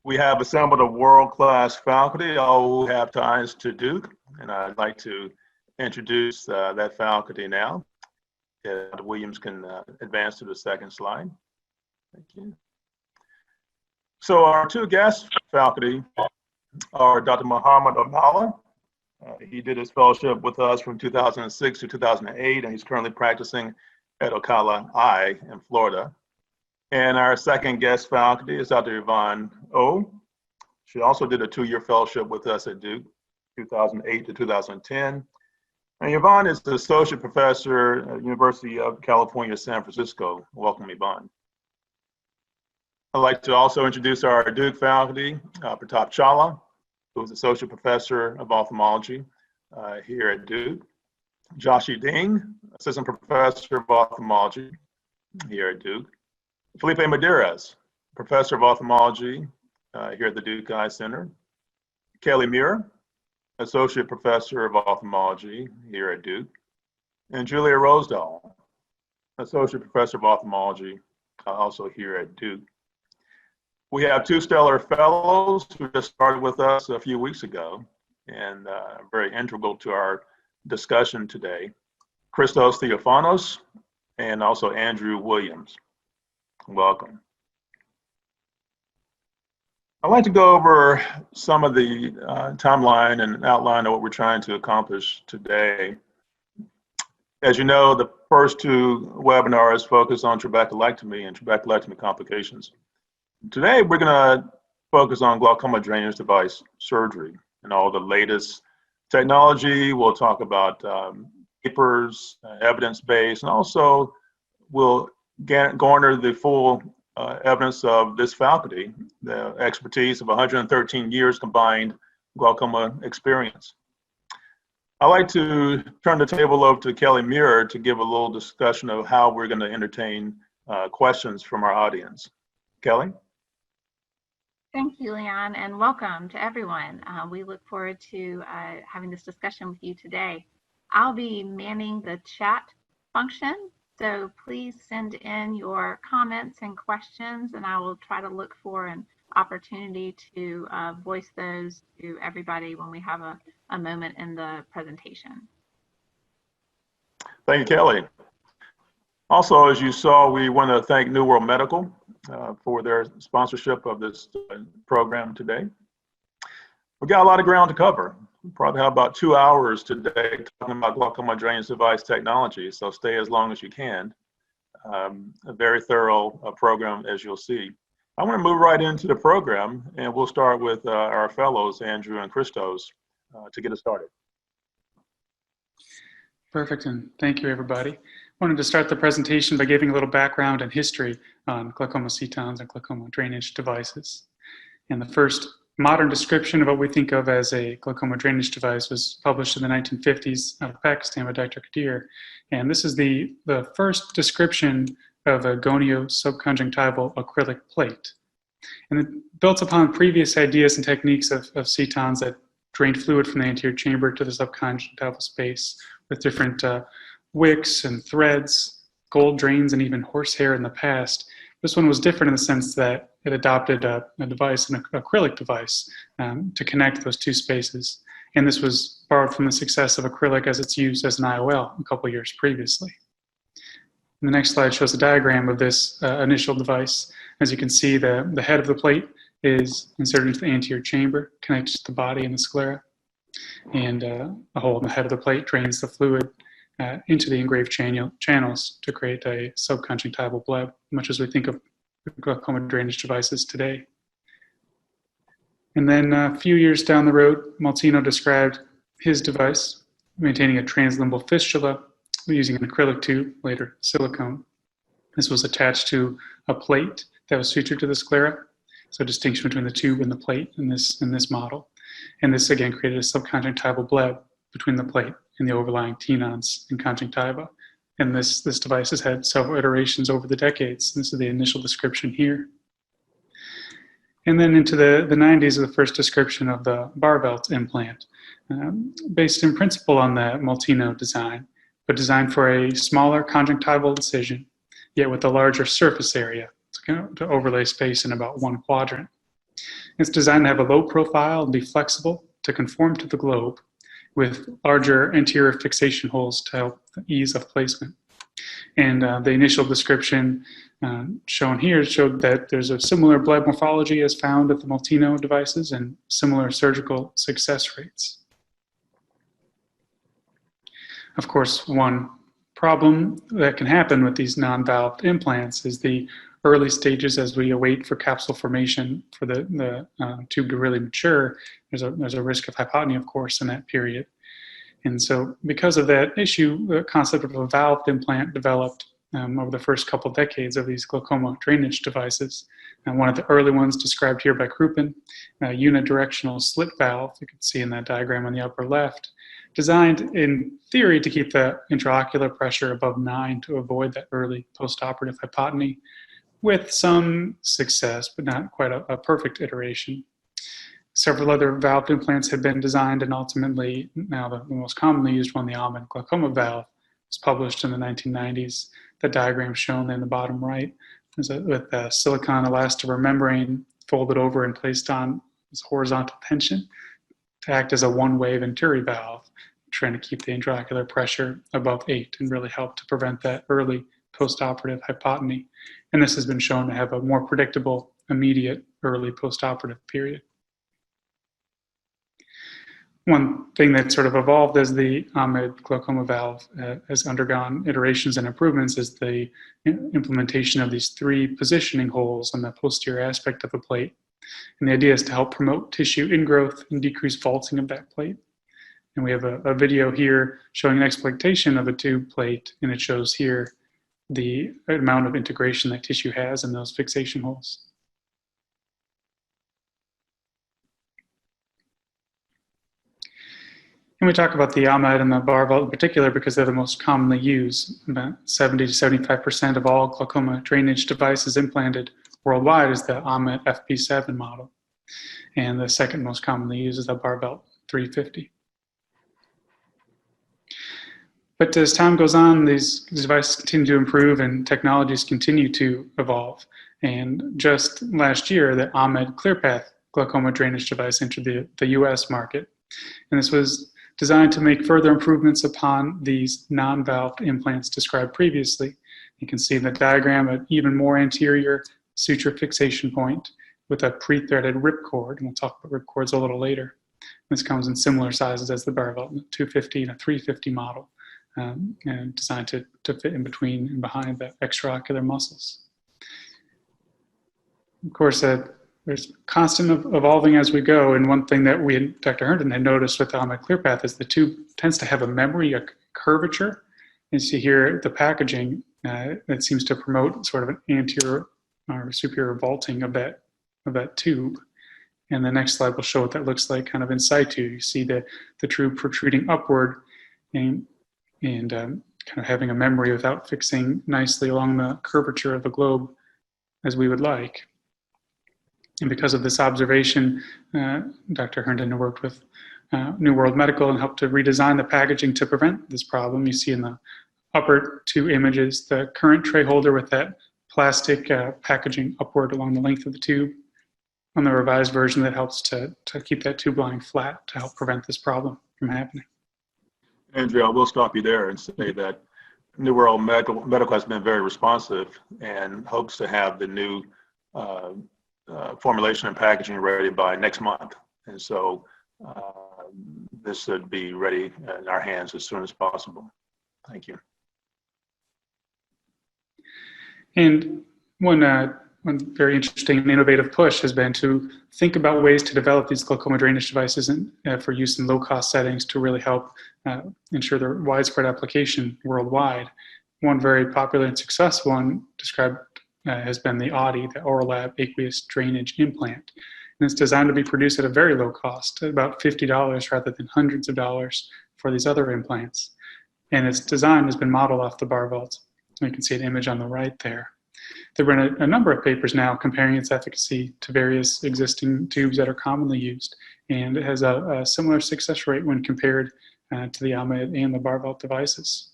We have assembled a world-class faculty, all who have ties to Duke, and I'd like to introduce that faculty now. Dr. Williams can advance to the second slide. Thank you. So our two guest faculty are Dr. Muhammad Onala. He did his fellowship with us from 2006 to 2008, and he's currently practicing at Ocala I in Florida. And our second guest faculty is Dr. Yvonne O. She also did a 2-year fellowship with us at Duke, 2008 to 2010. And Yvonne is the associate professor at University of California, San Francisco. Welcome, Yvonne. I'd like to also introduce our Duke faculty, Pratap Chawla, who is associate professor of ophthalmology here at Duke. Joshi Ding, assistant professor of ophthalmology here at Duke. Felipe Medeiros, professor of ophthalmology here at the Duke Eye Center. Kelly Muir, associate professor of ophthalmology here at Duke. And Julia Rosedal, associate professor of ophthalmology also here at Duke. We have 2 stellar fellows who just started with us a few weeks ago and very integral to our discussion today. Christos Theophanos and also Andrew Williams. Welcome. I'd like to go over some of the timeline and outline of what we're trying to accomplish today. As you know, the first 2 webinars focus on trabeculectomy and trabeculectomy complications. Today, we're going to focus on glaucoma drainage device surgery and all the latest technology. We'll talk about papers, evidence-based, and also we'll garner the full evidence of this faculty, the expertise of 113 years combined glaucoma experience. I'd like to turn the table over to Kelly Muir to give a little discussion of how we're going to entertain questions from our audience. Kelly? Thank you, Leon, and welcome to everyone. We look forward to having this discussion with you today. I'll be manning the chat function, so please send in your comments and questions, and I will try to look for an opportunity to voice those to everybody when we have a moment in the presentation. Thank you, Kelly. Also, as you saw, we want to thank New World Medical for their sponsorship of this program today. We got a lot of ground to cover. We probably have about 2 hours today talking about glaucoma drainage device technology, so stay as long as you can. A very thorough program, as you'll see. I want to move right into the program, and we'll start with our fellows, Andrew and Christos, to get us started. Perfect, and thank you, everybody. I wanted to start the presentation by giving a little background and history on glaucoma setons and glaucoma drainage devices. And the first modern description of what we think of as a glaucoma drainage device was published in the 1950s out of Pakistan by Dr. Kadir. And this is the first description of a gonio subconjunctival acrylic plate. And it built upon previous ideas and techniques of setons that drained fluid from the anterior chamber to the subconjunctival space with different wicks and threads, gold drains, and even horsehair in the past. This one was different in the sense that it adopted a device, an acrylic device, to connect those 2 spaces. And this was borrowed from the success of acrylic as it's used as an IOL a couple years previously. And the next slide shows a diagram of this initial device. As you can see, the head of the plate is inserted into the anterior chamber, connected to the body and the sclera. And a hole in the head of the plate drains the fluid into the engraved channels to create a subconjunctival bleb, much as we think of glaucoma drainage devices today. And then a few years down the road, Maltino described his device, maintaining a translimbal fistula using an acrylic tube, later silicone. This was attached to a plate that was sutured to the sclera, so distinction between the tube and the plate in this model. And this again created a subconjunctival bleb between the plate and the overlying tenons and conjunctiva. And this device has had several iterations over the decades. This is the initial description here. And then into the 90s, the first description of the Barvelt implant, based in principle on the Maltino design, but designed for a smaller conjunctival incision, yet with a larger surface area to overlay space in about 1 quadrant. It's designed to have a low profile and be flexible to conform to the globe with larger anterior fixation holes to help ease of placement. And the initial description shown here showed that there's a similar blood morphology as found with the Multino devices and similar surgical success rates. Of course, one problem that can happen with these non-valved implants is the early stages as we await for capsule formation for the tube to really mature. There's a risk of hypotony, of course, in that period. And so because of that issue, the concept of a valved implant developed over the first couple decades of these glaucoma drainage devices. And one of the early ones described here by Kruppen, a unidirectional slit valve, you can see in that diagram on the upper left, designed in theory to keep the intraocular pressure above 9 to avoid that early postoperative hypotony, with some success, but not quite a perfect iteration. Several other valved implants have been designed, and ultimately, now the most commonly used one, the Ahmed glaucoma valve, was published in the 1990s. The diagram shown in the bottom right is with a silicon elastomer membrane folded over and placed on this horizontal tension to act as a one-wave Venturi valve, trying to keep the intraocular pressure above 8 and really help to prevent that early postoperative hypotony. And this has been shown to have a more predictable, immediate, early postoperative period. One thing that sort of evolved as the Ahmed glaucoma valve has undergone iterations and improvements is the implementation of these 3 positioning holes on the posterior aspect of the plate. And the idea is to help promote tissue ingrowth and decrease vaulting of that plate. And we have a video here showing an exploitation of a tube plate, and it shows here the amount of integration that tissue has in those fixation holes. And we talk about the Ahmed and the bar vault in particular because they're the most commonly used. About 70 to 75% of all glaucoma drainage devices implanted worldwide is the Ahmed FP7 model. And the second most commonly used is the bar vault 350. But as time goes on, these devices continue to improve and technologies continue to evolve. And just last year, the Ahmed ClearPath glaucoma drainage device entered the US market. And this was designed to make further improvements upon these non-valved implants described previously. You can see in the diagram an even more anterior suture fixation point with a pre-threaded ripcord, and we'll talk about ripcords a little later. This comes in similar sizes as the bar vault, the 250 and a 350 model, and designed to fit in between and behind the extraocular muscles. Of course, there's constant evolving as we go, and one thing that Dr. Herndon had noticed with the Ahmed ClearPath is the tube tends to have a memory, a curvature. You see here the packaging that seems to promote sort of an anterior or superior vaulting of that tube. And the next slide will show what that looks like kind of in situ. You see the tube protruding upward and kind of having a memory without fixing nicely along the curvature of the globe as we would like. And because of this observation, Dr. Herndon worked with New World Medical and helped to redesign the packaging to prevent this problem. You see in the upper 2 images the current tray holder with that plastic packaging upward along the length of the tube. On the revised version, that helps to keep that tube lying flat to help prevent this problem from happening. Andrea, I will stop you there and say that New World Medical has been very responsive and hopes to have the new formulation and packaging ready by next month. And so this should be ready in our hands as soon as possible. Thank you. And one very interesting and innovative push has been to think about ways to develop these glaucoma drainage devices for use in low-cost settings to really help ensure their widespread application worldwide. One very popular and successful one described has been the Audi, the Oralab aqueous drainage implant. And it's designed to be produced at a very low cost, at about $50 rather than hundreds of dollars for these other implants. And its design has been modeled off the bar vault. You can see an image on the right there. There have been a number of papers now comparing its efficacy to various existing tubes that are commonly used. And it has a similar success rate when compared to the Ahmed and the bar vault devices.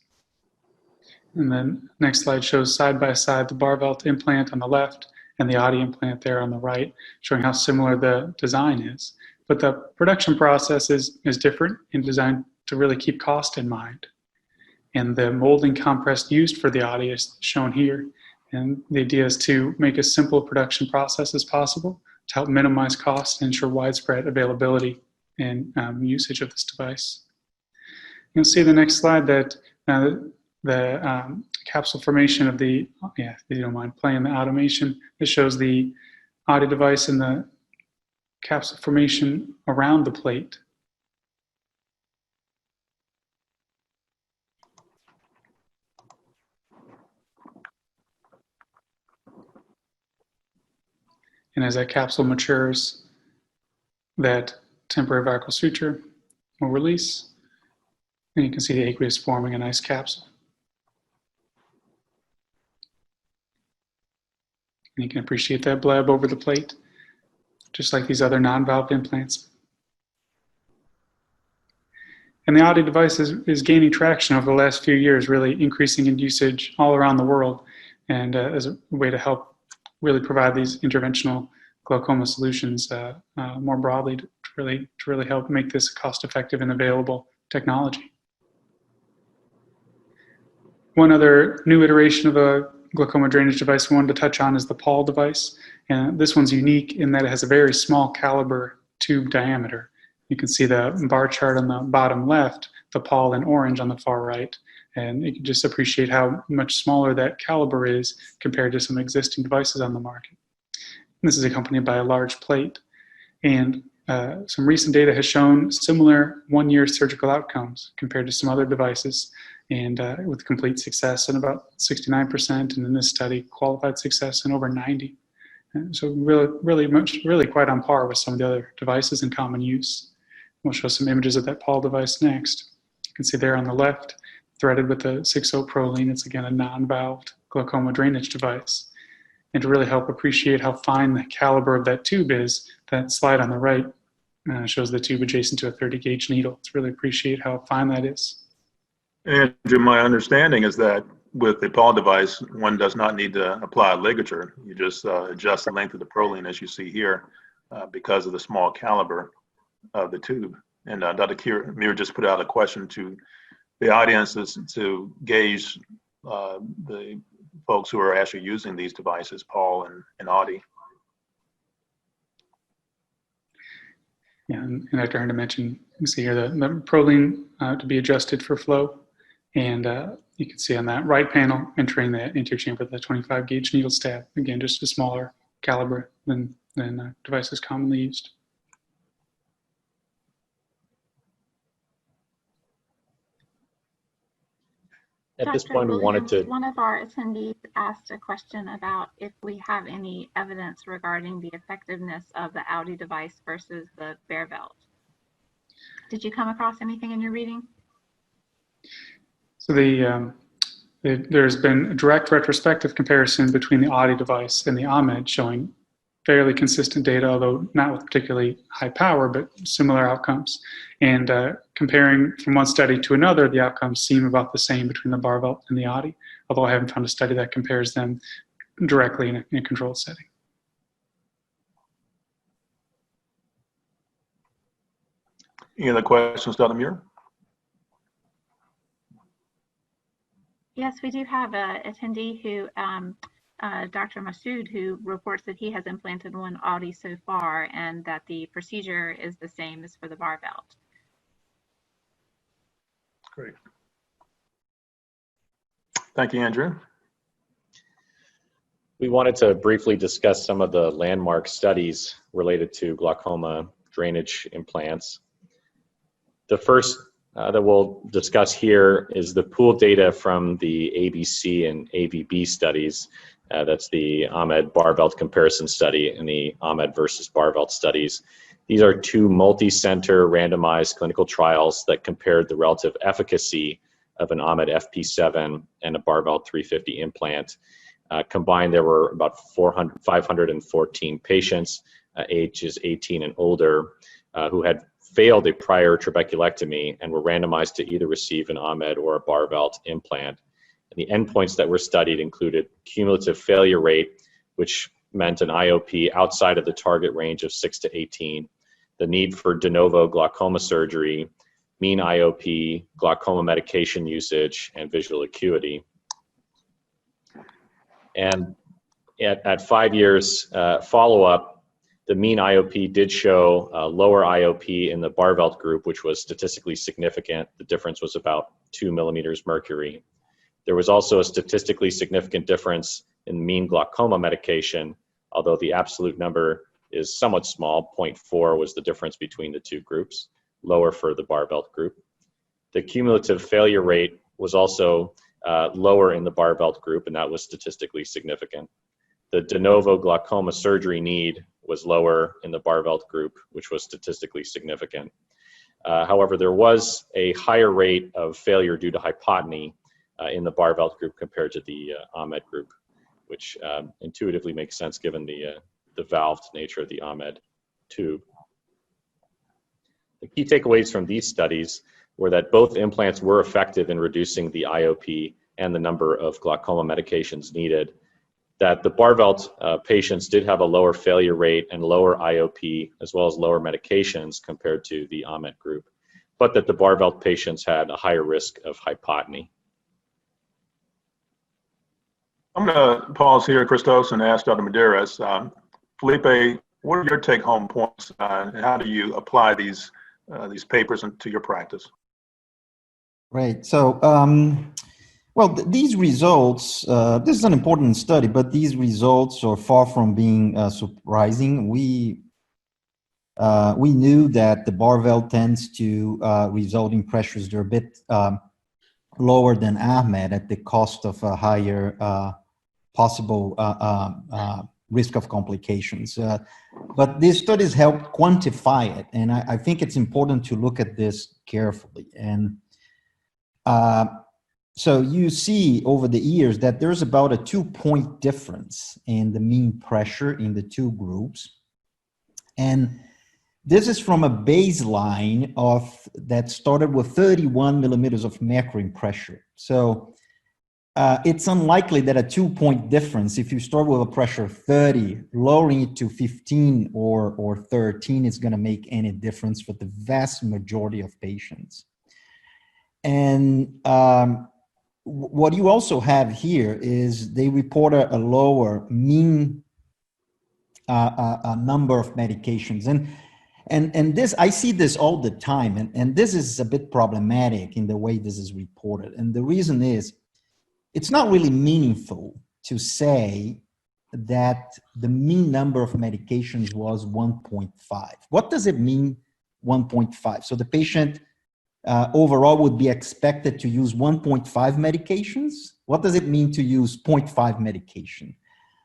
And then next slide shows side by side the bar vault implant on the left and the Audi implant there on the right, showing how similar the design is. But the production process is different and designed to really keep cost in mind. And the molding compress used for the Audi is shown here. And the idea is to make a simple production process as possible to help minimize costs and ensure widespread availability and usage of this device. You'll see the next slide that the capsule formation of the, if you don't mind playing the automation, it shows the Audi device and the capsule formation around the plate. And as that capsule matures, that temporary varicose suture will release, and you can see the aqueous forming a nice capsule. And you can appreciate that bleb over the plate, just like these other non-valve implants. And the Audi device is gaining traction over the last few years, really increasing in usage all around the world, and as a way to help really provide these interventional glaucoma solutions more broadly to really help make this cost-effective and available technology. One other new iteration of a glaucoma drainage device we wanted to touch on is the Paul device. And this one's unique in that it has a very small caliber tube diameter. You can see the bar chart on the bottom left, the Paul in orange on the far right. And you can just appreciate how much smaller that caliber is compared to some existing devices on the market. And this is accompanied by a large plate. And some recent data has shown similar one-year surgical outcomes compared to some other devices, and with complete success in about 69%, and in this study, qualified success in over 90%. And so really quite on par with some of the other devices in common use. We'll show some images of that Paul device next. You can see there on the left, threaded with a 6-0 Prolene. It's again a non-valved glaucoma drainage device. And to really help appreciate how fine the caliber of that tube is, that slide on the right shows the tube adjacent to a 30-gauge needle. To really appreciate how fine that is. Andrew, my understanding is that with the Paul device, one does not need to apply a ligature. You just adjust the length of the Prolene, as you see here, because of the small caliber of the tube. And Dr. Muir just put out a question to the audience to gauge the folks who are actually using these devices, Paul and Audi. Yeah, and Dr. Herndon mentioned, you can see here the Prolene to be adjusted for flow. And you can see on that right panel, entering the anterior chamber, the 25-gauge needle stab. Again, just a smaller caliber than devices commonly used. At this point, we wanted to... One of our attendees asked a question about if we have any evidence regarding the effectiveness of the Audi device versus the Bearvelt. Did you come across anything in your reading? So there's been a direct retrospective comparison between the Audi device and the Ahmed, showing fairly consistent data, although not with particularly high power, but similar outcomes. And comparing from one study to another, the outcomes seem about the same between the Bearvelt and the Audi, although I haven't found a study that compares them directly in a controlled setting. Any other questions, Dr. Muir? Yes, we do have an attendee who, Dr. Masood, who reports that he has implanted one Audi so far and that the procedure is the same as for the Bearvelt. Great. Thank you, Andrew. We wanted to briefly discuss some of the landmark studies related to glaucoma drainage implants. The first that we'll discuss here is the pooled data from the ABC and AVB studies. That's the Ahmed Bearvelt comparison study and the Ahmed versus Bearvelt studies. These are two multi-center randomized clinical trials that compared the relative efficacy of an Ahmed FP7 and a Bearvelt 350 implant. Combined, there were about 514 patients, ages 18 and older, who had failed a prior trabeculectomy and were randomized to either receive an Ahmed or a Bearvelt implant. And the endpoints that were studied included cumulative failure rate, which meant an IOP outside of the target range of 6 to 18, the need for de novo glaucoma surgery, mean IOP, glaucoma medication usage, and visual acuity. And at 5 years follow-up, the mean IOP did show a lower IOP in the Barvelt group, which was statistically significant. The difference was about 2 millimeters mercury. There was also a statistically significant difference in mean glaucoma medication, although the absolute number is somewhat small. 0.4 was the difference between the two groups, lower for the Barvelt group. The cumulative failure rate was also lower in the Barvelt group, and that was statistically significant. The de novo glaucoma surgery need was lower in the Barvelt group, which was statistically significant. However, there was a higher rate of failure due to hypotony in the Barvelt group compared to the Ahmed group, which intuitively makes sense given the valved nature of the Ahmed tube. The key takeaways from these studies were that both implants were effective in reducing the IOP and the number of glaucoma medications needed, that the Barvelt patients did have a lower failure rate and lower IOP, as well as lower medications compared to the Ahmed group, but that the Barvelt patients had a higher risk of hypotony. I'm going to pause here, Christos, and ask Dr. Medeiros. Felipe, what are your take-home points, and how do you apply these papers into your practice? Right. So, well, these results, this is an important study, but these results are far from being surprising. We knew that the Barvelt tends to result in pressures that are a bit lower than Ahmed at the cost of a higher possible risk of complications. But these studies help quantify it, and I think it's important to look at this carefully. And so you see over the years that there's about a 2-point difference in the mean pressure in the two groups. And this is from a baseline that started with 31 millimeters of mercury pressure. So it's unlikely that a 2-point difference, if you start with a pressure of 30, lowering it to 15 or 13 is going to make any difference for the vast majority of patients. And what you also have here is they report a lower mean number of medications. And this, I see this all the time, and this is a bit problematic in the way this is reported. And the reason is, it's not really meaningful to say that the mean number of medications was 1.5. What does it mean, 1.5? So the patient overall would be expected to use 1.5 medications. What does it mean to use 0.5 medication?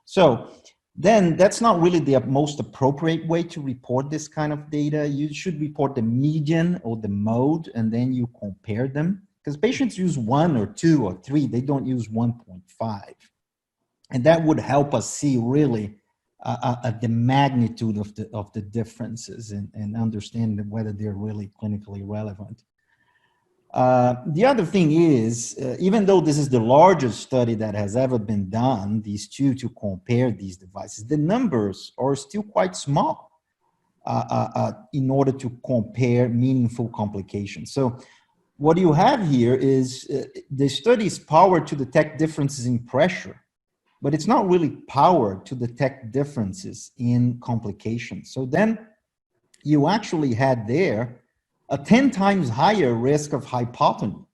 So then that's not really the most appropriate way to report this kind of data. You should report the median or the mode, and then you compare them. Because patients use 1 or 2 or 3, they don't use 1.5. And that would help us see really the magnitude of the differences and understand whether they're really clinically relevant. The other thing is, even though this is the largest study that has ever been done, these two to compare these devices, the numbers are still quite small in order to compare meaningful complications. So what you have here is the study is powered to detect differences in pressure, but it's not really powered to detect differences in complications. So then you actually had there a 10 times higher risk of hypotony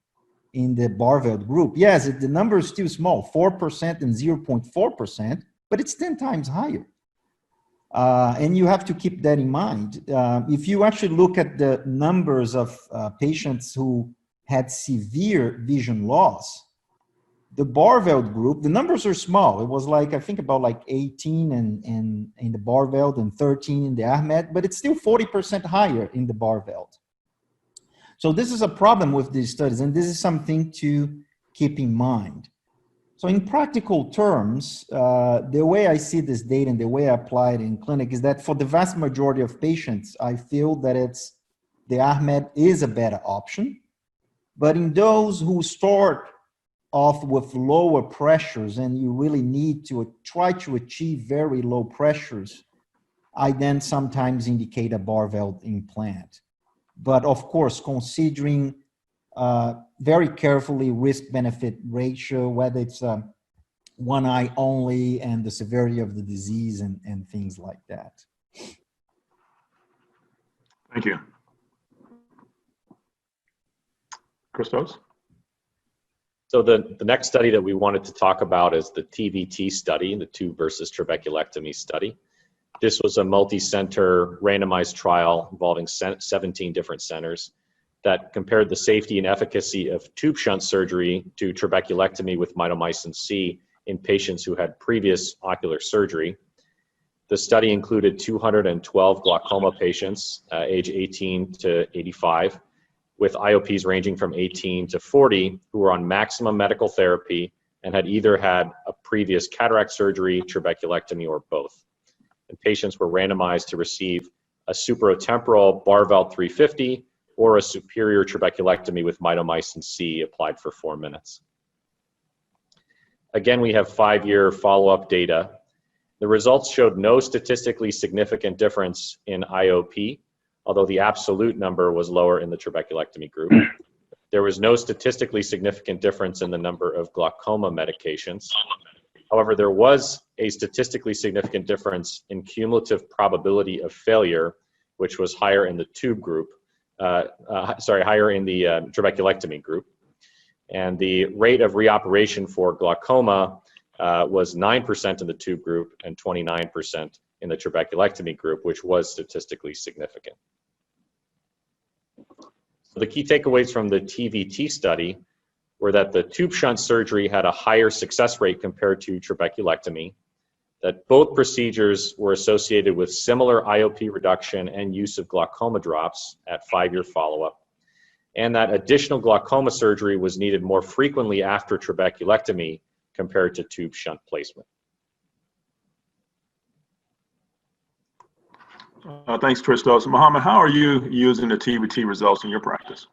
in the Barvelt group. Yes, the number is still small, 4% and 0.4%, but it's 10 times higher. And you have to keep that in mind. If you actually look at the numbers of patients who had severe vision loss, the Barvelt group, the numbers are small. It was like, I think about like 18 in the Barvelt and 13 in the Ahmed, but it's still 40% higher in the Barvelt. So this is a problem with these studies, and this is something to keep in mind. So in practical terms, the way I see this data and the way I apply it in clinic is that for the vast majority of patients, I feel that the Ahmed is a better option. But in those who start off with lower pressures and you really need to try to achieve very low pressures, I then sometimes indicate a bar valve implant. But of course, considering very carefully risk-benefit ratio, whether it's one eye only and the severity of the disease and things like that. Thank you. Christos? So the next study that we wanted to talk about is the TVT study, the tube versus trabeculectomy study. This was a multi-center randomized trial involving 17 different centers that compared the safety and efficacy of tube shunt surgery to trabeculectomy with mitomycin C in patients who had previous ocular surgery. The study included 212 glaucoma patients, age 18 to 85, with IOPs ranging from 18 to 40 who were on maximum medical therapy and had either had a previous cataract surgery, trabeculectomy, or both. And patients were randomized to receive a supratemporal Barvelt 350 or a superior trabeculectomy with mitomycin C applied for 4 minutes. Again, we have 5-year follow-up data. The results showed no statistically significant difference in IOP, although the absolute number was lower in the trabeculectomy group. There was no statistically significant difference in the number of glaucoma medications. However, there was a statistically significant difference in cumulative probability of failure, which was higher in the tube group, higher in the trabeculectomy group. And the rate of reoperation for glaucoma was 9% in the tube group and 29% in the trabeculectomy group, which was statistically significant. So the key takeaways from the TVT study were that the tube shunt surgery had a higher success rate compared to trabeculectomy, that both procedures were associated with similar IOP reduction and use of glaucoma drops at 5-year follow-up, and that additional glaucoma surgery was needed more frequently after trabeculectomy compared to tube shunt placement. Thanks, Christos. Mohammed, how are you using the TVT results in your practice?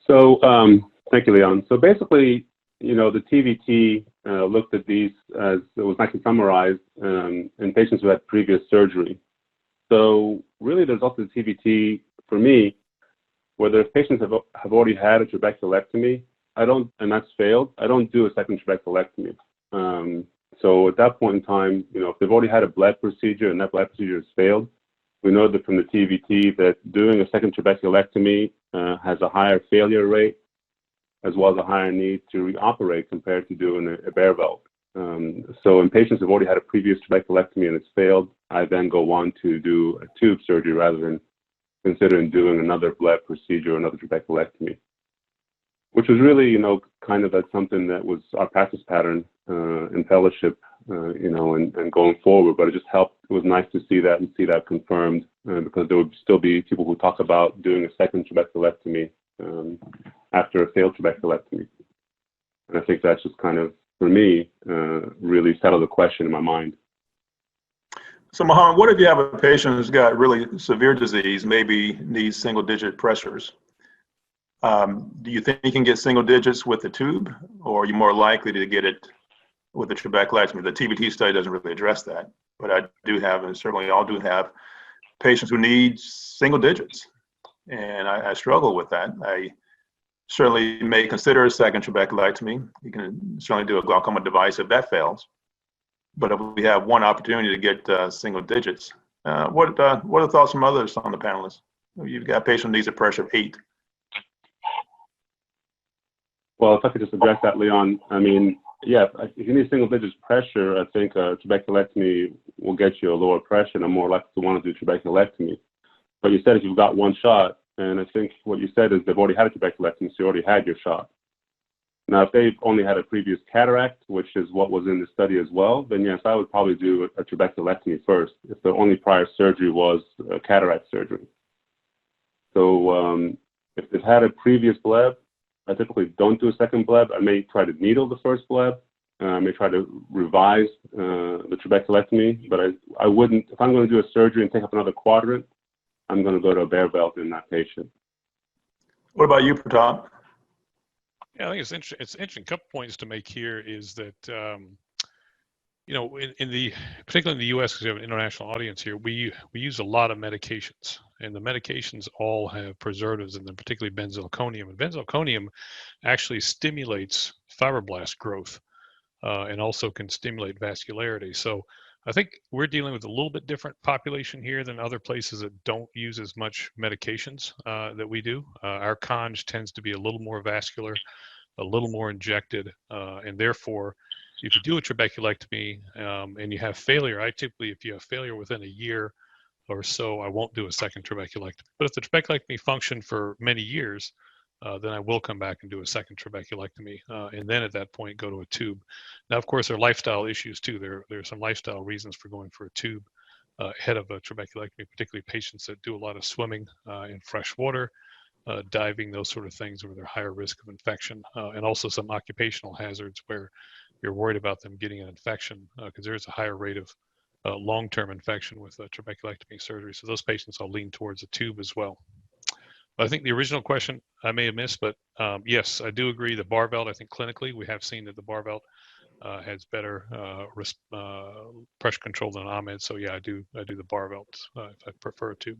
So, thank you, Leon. So basically, you know, the TVT looked at these as it was nicely summarized in patients who had previous surgery. So really, the results of the TVT for me, whether if patients have already had a trabeculectomy, and that's failed, I don't do a second trabeculectomy. So at that point in time, you know, if they've already had a bleb procedure and that bleb procedure has failed, we know that from the TVT that doing a second trabeculectomy has a higher failure rate as well as a higher need to reoperate compared to doing a bare valve. So in patients who've already had a previous trabeculectomy and it's failed, I then go on to do a tube surgery rather than considering doing another bleb procedure or another trabeculectomy, which was really, you know, kind of that's something that was our practice pattern in fellowship, you know, and going forward. But it just helped. It was nice to see that and see that confirmed because there would still be people who talk about doing a second trabeculectomy after a failed trabeculectomy. And I think that's just kind of, for me, really settled the question in my mind. So Mohammed, what if you have a patient who's got really severe disease, maybe needs single-digit pressures? Do you think you can get single digits with the tube, or are you more likely to get it with the trabeculectomy? The TVT study doesn't really address that, but I do have, and certainly all do have, patients who need single digits, and I struggle with that. I certainly may consider a second trabeculectomy. You can certainly do a glaucoma device if that fails, but if we have one opportunity to get single digits, what are the thoughts from others on the panelists? You've got a patient who needs a pressure of 8. Well, if I could just address that, Leon, I mean, yeah, if you need single digits pressure, I think a trabeculectomy will get you a lower pressure and I'm more likely to want to do trabeculectomy. But you said if you've got one shot, and I think what you said is they've already had a trabeculectomy, so you already had your shot. Now, if they've only had a previous cataract, which is what was in the study as well, then yes, I would probably do a trabeculectomy first if the only prior surgery was cataract surgery. So if they've had a previous bleb, I typically don't do a second bleb. I may try to needle the first bleb. I may try to revise the trabeculectomy, but I wouldn't, if I'm going to do a surgery and take up another quadrant, I'm going to go to a bare valve in that patient. What about you, Pratap? Yeah, I think it's interesting. Couple points to make here is that you know, particularly in the U.S., because we have an international audience here, we use a lot of medications, and the medications all have preservatives in them, particularly benzalkonium. And benzalkonium actually stimulates fibroblast growth and also can stimulate vascularity. So I think we're dealing with a little bit different population here than other places that don't use as much medications that we do. Our conj tends to be a little more vascular, a little more injected, and therefore, if you do a trabeculectomy and you have failure, if you have failure within a year or so, I won't do a second trabeculectomy. But if the trabeculectomy functioned for many years, then I will come back and do a second trabeculectomy, and then at that point go to a tube. Now, of course, there are lifestyle issues too. There are some lifestyle reasons for going for a tube ahead of a trabeculectomy, particularly patients that do a lot of swimming in fresh water, diving, those sort of things where they're higher risk of infection, and also some occupational hazards where you're worried about them getting an infection because there is a higher rate of long-term infection with trabeculectomy surgery. So those patients I'll lean towards a tube as well. But I think the original question I may have missed, but yes, I do agree. The barbell, I think clinically we have seen that the barbell has better pressure control than Ahmed. So yeah, I do the barbell if I prefer a tube.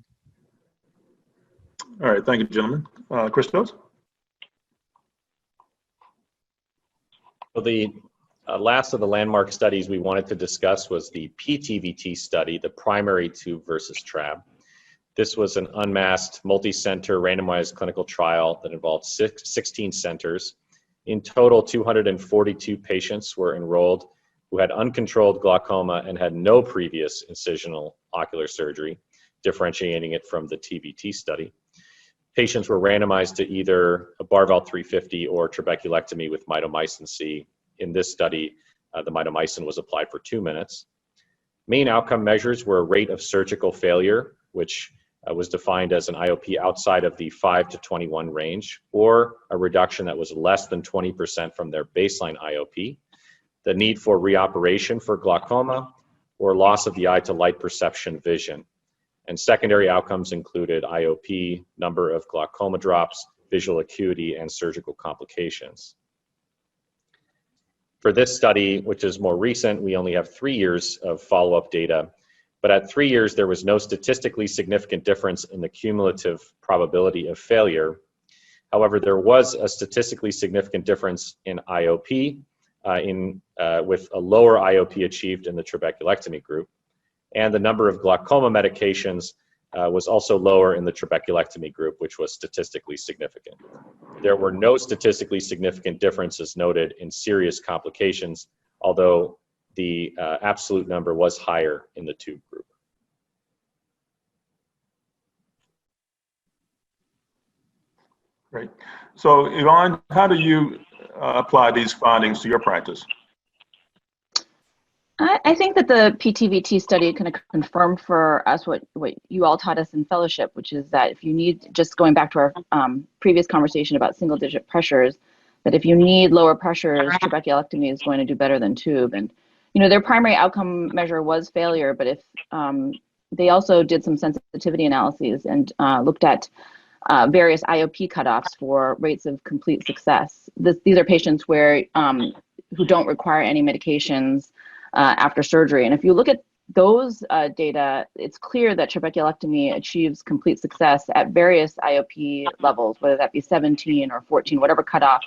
All right, thank you, gentlemen. Christos? So the last of the landmark studies we wanted to discuss was the PTVT study, the primary tube versus Trab. This was an unmasked, multi-center, randomized clinical trial that involved 16 centers. In total, 242 patients were enrolled who had uncontrolled glaucoma and had no previous incisional ocular surgery, differentiating it from the TVT study. Patients were randomized to either a Barbell 350 or trabeculectomy with mitomycin C. In this study, the mitomycin was applied for 2 minutes. Main outcome measures were a rate of surgical failure, which was defined as an IOP outside of the 5 to 21 range, or a reduction that was less than 20% from their baseline IOP, the need for reoperation for glaucoma, or loss of the eye to light perception vision. And secondary outcomes included IOP, number of glaucoma drops, visual acuity, and surgical complications. For this study, which is more recent, we only have 3 years of follow-up data. But at 3 years, there was no statistically significant difference in the cumulative probability of failure. However, there was a statistically significant difference in IOP with a lower IOP achieved in the trabeculectomy group. And the number of glaucoma medications was also lower in the trabeculectomy group, which was statistically significant. There were no statistically significant differences noted in serious complications, although the absolute number was higher in the tube group. Great. So, Yvonne, how do you apply these findings to your practice? I think that the PTVT study kind of confirmed for us what you all taught us in fellowship, which is that if you need, just going back to our previous conversation about single-digit pressures, that if you need lower pressures, trabeculectomy is going to do better than tube. And you know, their primary outcome measure was failure, but if they also did some sensitivity analyses and looked at various IOP cutoffs for rates of complete success. These are patients where who don't require any medications after surgery. And if you look at those data, it's clear that trabeculectomy achieves complete success at various IOP levels, whether that be 17 or 14, whatever cutoff.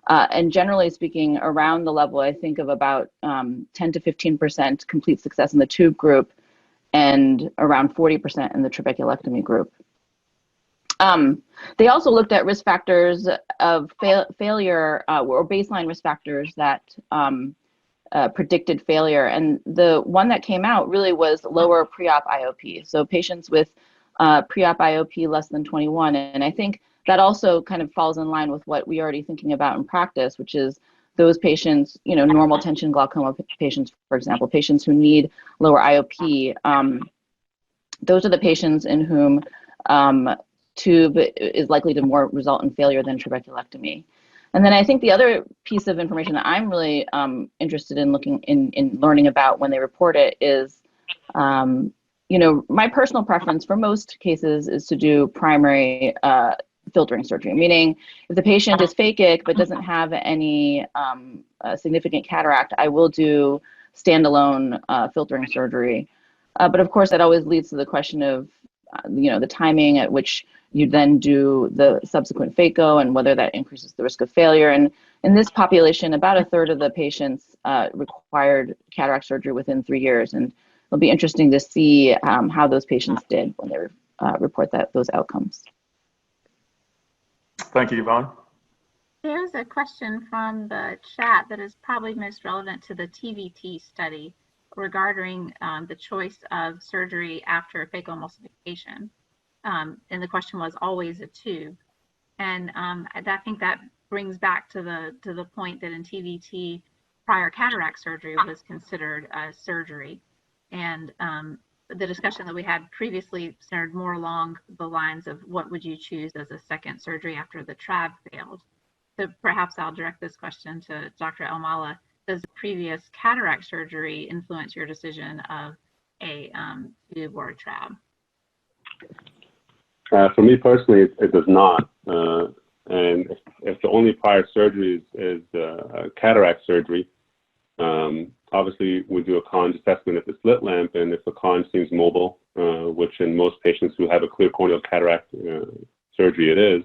And generally speaking, around the level, I think of about 10 to 15% complete success in the tube group and around 40% in the trabeculectomy group. They also looked at risk factors of failure or baseline risk factors that predicted failure. And the one that came out really was lower pre-op IOP. So patients with pre-op IOP less than 21. And I think that also kind of falls in line with what we're already thinking about in practice, which is those patients, you know, normal tension glaucoma patients, for example, patients who need lower IOP. Those are the patients in whom tube is likely to more result in failure than trabeculectomy. And then I think the other piece of information that I'm really interested in learning about when they report it is, you know, my personal preference for most cases is to do primary filtering surgery, meaning if the patient is phakic but doesn't have any significant cataract, I will do standalone filtering surgery. But of course, that always leads to the question of, the timing at which you then do the subsequent phaco and whether that increases the risk of failure. And in this population, about a third of the patients required cataract surgery within 3 years. And it'll be interesting to see how those patients did when they report those outcomes. Thank you, Yvonne. There's a question from the chat that is probably most relevant to the TVT study regarding the choice of surgery after phacoemulsification. And the question was always a tube. And I think that brings back to the point that in TVT, prior cataract surgery was considered surgery. And the discussion that we had previously centered more along the lines of what would you choose as a second surgery after the Trab failed. So perhaps I'll direct this question to Dr. Elmala. Does previous cataract surgery influence your decision of a tube or a Trab? For me personally, it does not. And if the only prior surgery is cataract surgery, obviously we do a conj assessment of the slit lamp, and if the conj seems mobile, which in most patients who have a clear corneal cataract surgery it is,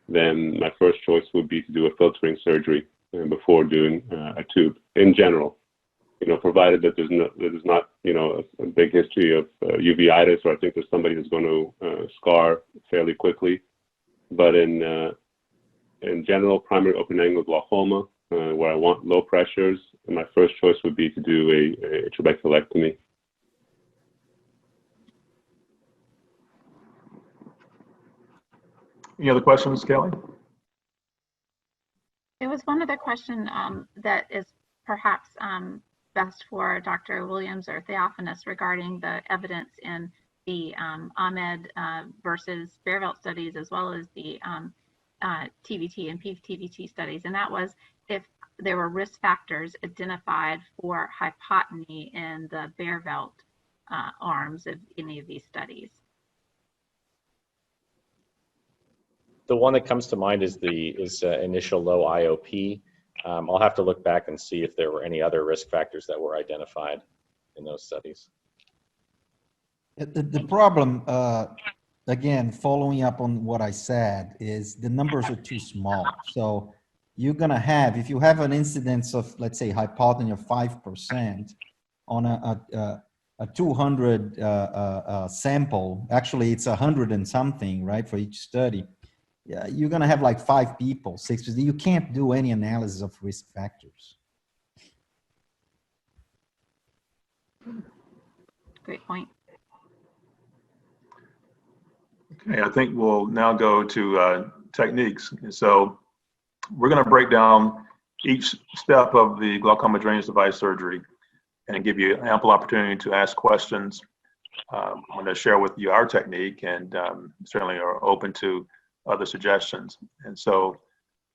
then my first choice would be to do a filtering surgery before doing a tube in general. Provided that there's not a big history of uveitis, or I think there's somebody who's going to scar fairly quickly. But in general, primary open-angle glaucoma, where I want low pressures, my first choice would be to do a trabeculectomy. Any other questions, Kelly? There was one other question that is perhaps best for Dr. Williams or Theophanis regarding the evidence in the Ahmed versus Beervelt studies, as well as the TVT and PTVT studies. And that was if there were risk factors identified for hypotony in the Beervelt arms of any of these studies. The one that comes to mind is initial low IOP. I'll have to look back and see if there were any other risk factors that were identified in those studies. The problem, again, following up on what I said, is the numbers are too small. So you're going to have, if you have an incidence of, let's say, hypotony of 5% on a 200 sample, actually it's 100 and something, right, for each study. Yeah, you're going to have like 5 people, 6 people. You can't do any analysis of risk factors. Great point. Okay, I think we'll now go to techniques. And so we're going to break down each step of the glaucoma drainage device surgery and give you ample opportunity to ask questions. I'm going to share with you our technique, and certainly are open to other suggestions. And so,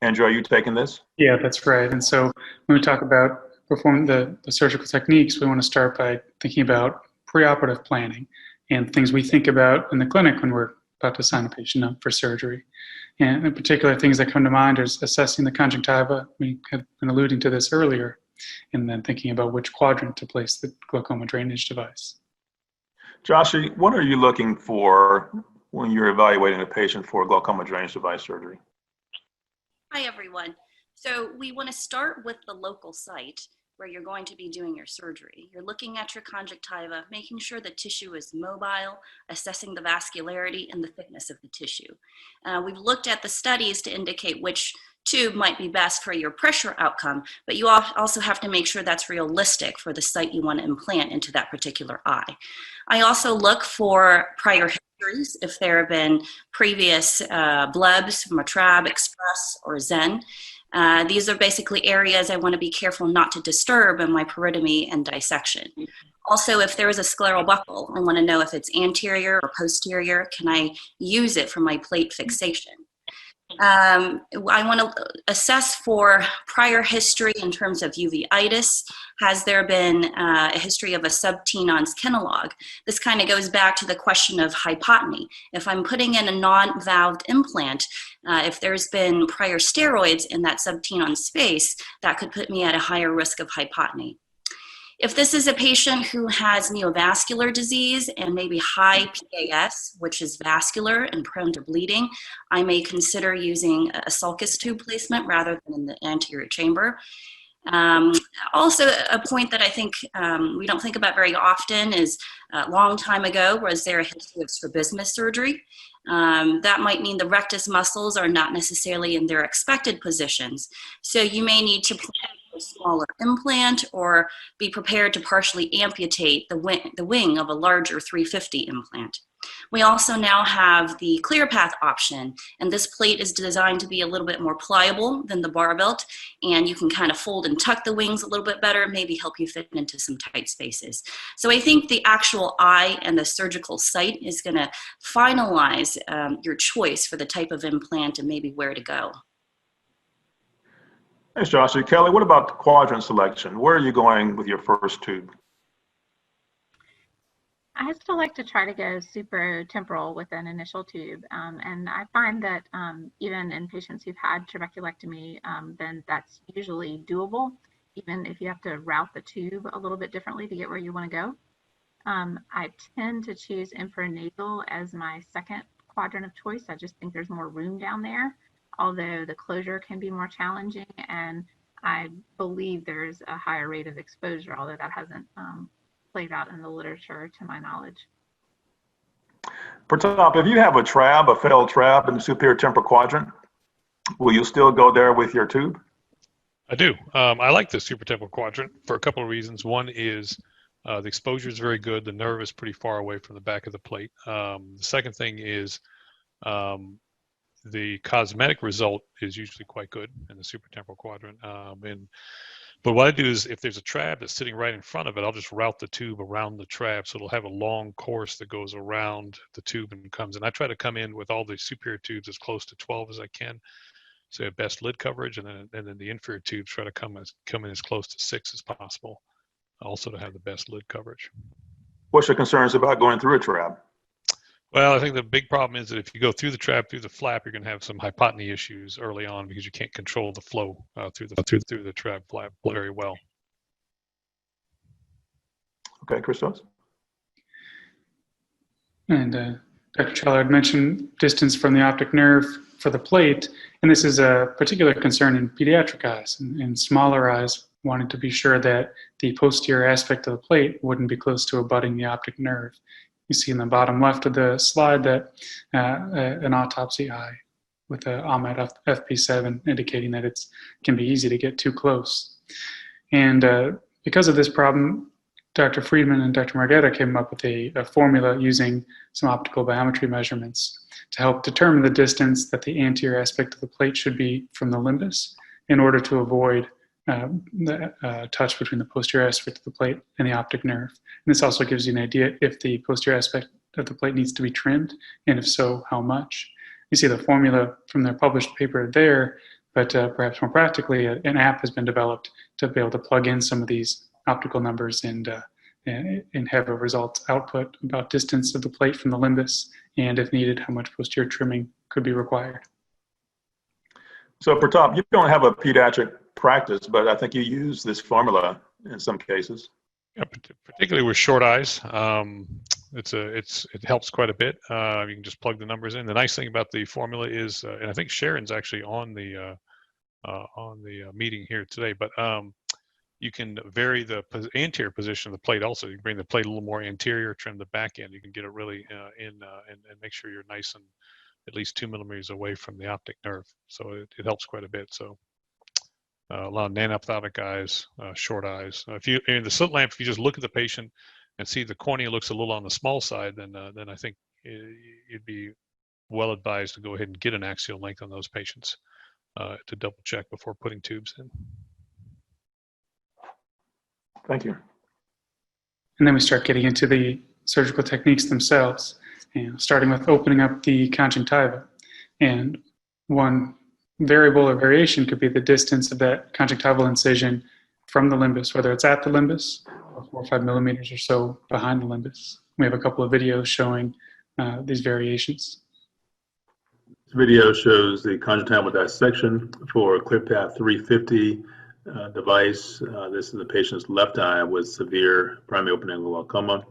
Andrew, are you taking this? Yeah, that's right. And so when we talk about performing the surgical techniques, we want to start by thinking about preoperative planning and things we think about in the clinic when we're about to sign a patient up for surgery. And in particular, things that come to mind is assessing the conjunctiva. We have been alluding to this earlier, and then thinking about which quadrant to place the glaucoma drainage device. Joshie, what are you looking for when you're evaluating a patient for glaucoma drainage device surgery? Hi, everyone. So we want to start with the local site where you're going to be doing your surgery. You're looking at your conjunctiva, making sure the tissue is mobile, assessing the vascularity and the thickness of the tissue. We've looked at the studies to indicate which tube might be best for your pressure outcome, but you also have to make sure that's realistic for the site you want to implant into that particular eye. I also look for prior histories, if there have been previous blebs from a Trab, Express, or Zen. These are basically areas I want to be careful not to disturb in my peritomy and dissection. Also, if there is a scleral buckle, I want to know if it's anterior or posterior. Can I use it for my plate fixation? I want to assess for prior history in terms of uveitis. Has there been a history of a subtenon's kinologue? This kind of goes back to the question of hypotony. If I'm putting in a non-valved implant, if there's been prior steroids in that subtenon space, that could put me at a higher risk of hypotony. If this is a patient who has neovascular disease and maybe high PAS, which is vascular and prone to bleeding, I may consider using a sulcus tube placement rather than in the anterior chamber. Also, a point that I think we don't think about very often is a long time ago, was there a history of strabismus surgery? That might mean the rectus muscles are not necessarily in their expected positions. So you may need to plan a smaller implant or be prepared to partially amputate the wing of a larger 350 implant. We also now have the ClearPath option, and this plate is designed to be a little bit more pliable than the bar belt, and you can kind of fold and tuck the wings a little bit better, maybe help you fit into some tight spaces. So I think the actual eye and the surgical site is going to finalize your choice for the type of implant and maybe where to go. Thanks, Joshua. Kelly, what about the quadrant selection? Where are you going with your first tube? I still like to try to go supratemporal with an initial tube. And I find that even in patients who've had trabeculectomy, then that's usually doable, even if you have to route the tube a little bit differently to get where you want to go. I tend to choose infranasal as my second quadrant of choice. I just think there's more room down there, although the closure can be more challenging, and I believe there's a higher rate of exposure, although that hasn't played out in the literature to my knowledge. Pratap, if you have a failed Trab in the superior temporal quadrant, will you still go there with your tube? I do. I like the supratemporal quadrant for a couple of reasons. One is the exposure is very good. The nerve is pretty far away from the back of the plate. The second thing is the cosmetic result is usually quite good in the supratemporal quadrant. But what I do is, if there's a Trab that's sitting right in front of it, I'll just route the tube around the Trab, so it'll have a long course that goes around the tube and comes. And I try to come in with all the superior tubes as close to 12 as I can, so I have best lid coverage, and then the inferior tubes try to come in as close to 6 as possible, also to have the best lid coverage. What's your concerns about going through a Trab? Well, I think the big problem is that if you go through the Trab, through the flap, you're going to have some hypotony issues early on because you can't control the flow through the Trab flap very well. Okay, Christos. And Dr. Challard mentioned distance from the optic nerve for the plate, and this is a particular concern in pediatric eyes and smaller eyes, wanting to be sure that the posterior aspect of the plate wouldn't be close to abutting the optic nerve. You see in the bottom left of the slide that an autopsy eye with a AMAT FP7 indicating that it can be easy to get too close. And because of this problem, Dr. Friedman and Dr. Margetta came up with a formula using some optical biometry measurements to help determine the distance that the anterior aspect of the plate should be from the limbus in order to avoid the touch between the posterior aspect of the plate and the optic nerve. And this also gives you an idea if the posterior aspect of the plate needs to be trimmed, and if so, how much. You see the formula from their published paper there, but perhaps more practically, an app has been developed to be able to plug in some of these optical numbers and have a result output about distance of the plate from the limbus, and if needed, how much posterior trimming could be required. So Pratap, you don't have a pediatric practice, but I think you use this formula in some cases. Yeah, particularly with short eyes, it helps quite a bit. You can just plug the numbers in. The nice thing about the formula is, and I think Sharon's actually on the meeting here today, but you can vary the anterior position of the plate also. You can bring the plate a little more anterior, trim the back end. You can get it really in and make sure you're nice and at least 2 millimeters away from the optic nerve. So it helps quite a bit. So a lot of nanophthalmic eyes, short eyes. If you in the slit lamp, if you just look at the patient and see the cornea looks a little on the small side, then I think you'd be well advised to go ahead and get an axial length on those patients to double check before putting tubes in. Thank you. And then we start getting into the surgical techniques themselves, and starting with opening up the conjunctiva. And One variable or variation could be the distance of that conjunctival incision from the limbus, whether it's at the limbus or 4 or 5 millimeters or so behind the limbus. We have a couple of videos showing these variations. This video shows the conjunctival dissection for ClearPath 350 device. This is the patient's left eye with severe primary open angle glaucoma.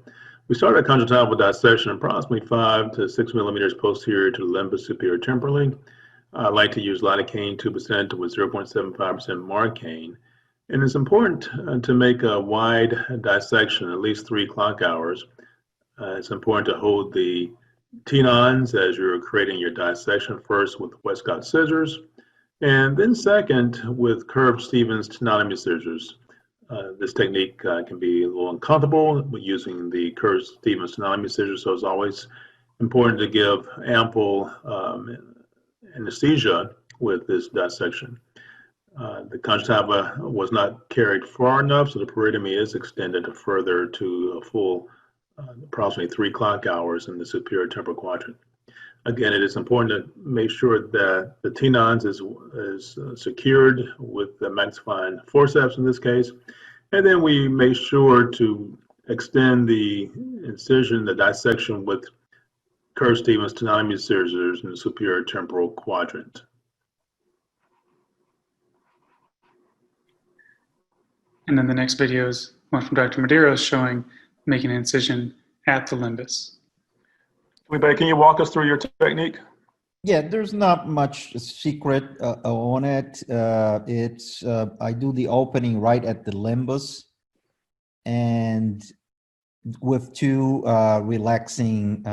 We started a conjunctival dissection approximately 5 to 6 millimeters posterior to the limbus superior temporally. I like to use lidocaine 2% with 0.75% marcaine. And it's important to make a wide dissection, at least 3 clock hours. It's important to hold the tenons as you're creating your dissection, first with Westcott scissors, and then second with curved Stevens tenotomy scissors. This technique can be a little uncomfortable with using the curved Stevens tenotomy scissors, so it's always important to give ample anesthesia with this dissection. The conjunctiva was not carried far enough, so the peritomy is extended further to a full approximately 3 clock hours in the superior temporal quadrant. Again, it is important to make sure that the tenons is secured with the magnifying forceps in this case, and then we make sure to extend the incision, the dissection with curved Stevens tenotomy scissors in the superior temporal quadrant. And then the next video is one from Dr. Moderator showing making an incision at the limbus. Felipe, can you walk us through your technique? Yeah, there's not much secret on it. I do the opening right at the limbus, and with two relaxing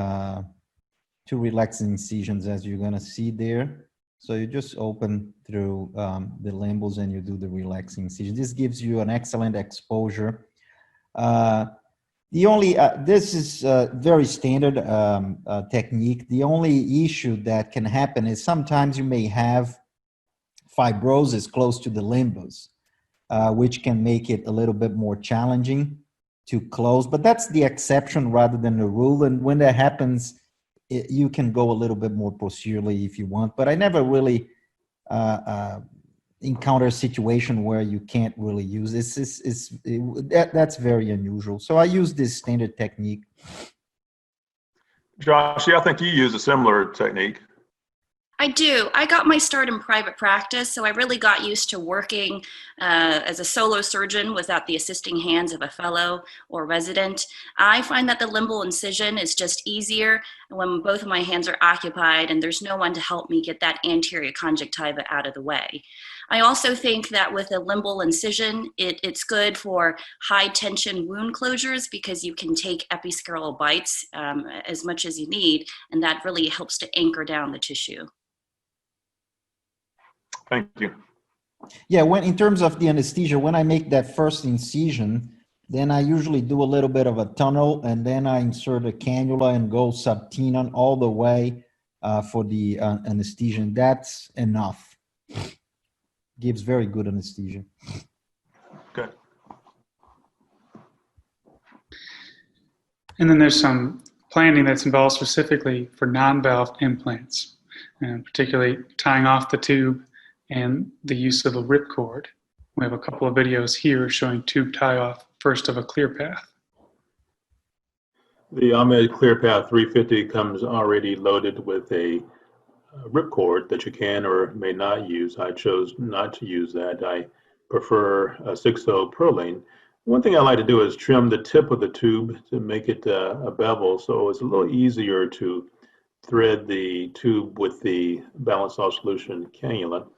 incisions, as you're gonna see there. So you just open through the limbus and you do the relaxing incision. This gives you an excellent exposure. This is a very standard technique. The only issue that can happen is sometimes you may have fibrosis close to the limbus, which can make it a little bit more challenging to close, but that's the exception rather than the rule. And when that happens, you can go a little bit more posteriorly if you want, but I never really encounter a situation where you can't really use this. That's very unusual. So I use this standard technique. Josh, I think you use a similar technique. I do. I got my start in private practice, so I really got used to working as a solo surgeon without the assisting hands of a fellow or resident. I find that the limbal incision is just easier when both of my hands are occupied and there's no one to help me get that anterior conjunctiva out of the way. I also think that with a limbal incision, it's good for high tension wound closures because you can take episcleral bites as much as you need, and that really helps to anchor down the tissue. Thank you. Yeah, in terms of the anesthesia, when I make that first incision, then I usually do a little bit of a tunnel, and then I insert a cannula and go subtenon all the way for the anesthesia. And that's enough. Gives very good anesthesia. Good. And then there's some planning that's involved specifically for non-valve implants, and particularly tying off the tube and the use of a ripcord. We have a couple of videos here showing tube tie-off, first of a ClearPath. The AVB ClearPath 350 comes already loaded with a ripcord that you can or may not use. I chose not to use that. I prefer a 6/0 Proline. One thing I like to do is trim the tip of the tube to make it a bevel, so it's a little easier to thread the tube with the balanced salt solution cannula.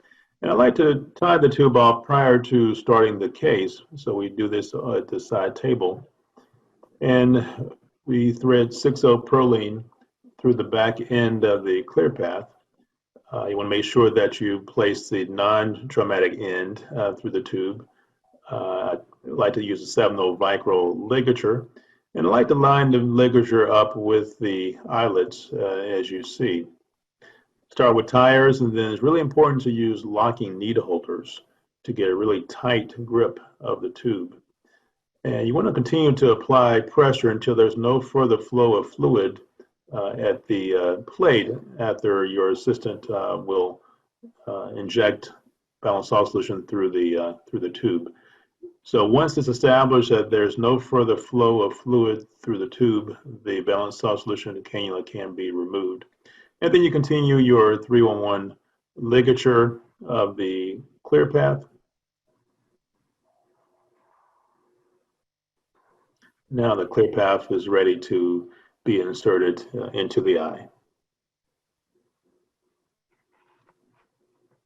And I like to tie the tube off prior to starting the case. So we do this at the side table. And we thread 6/0 Proline through the back end of the ClearPath. You want to make sure that you place the non-traumatic end through the tube. I like to use a 7/0 Vicryl ligature. And I like to line the ligature up with the eyelets as you see. Start with tires, and then it's really important to use locking needle holders to get a really tight grip of the tube. And you want to continue to apply pressure until there's no further flow of fluid at the plate after your assistant will inject balanced salt solution through the tube. So once it's established that there's no further flow of fluid through the tube, the balanced salt solution cannula can be removed. And then you continue your 311 ligature of the ClearPath. Now the ClearPath is ready to be inserted into the eye.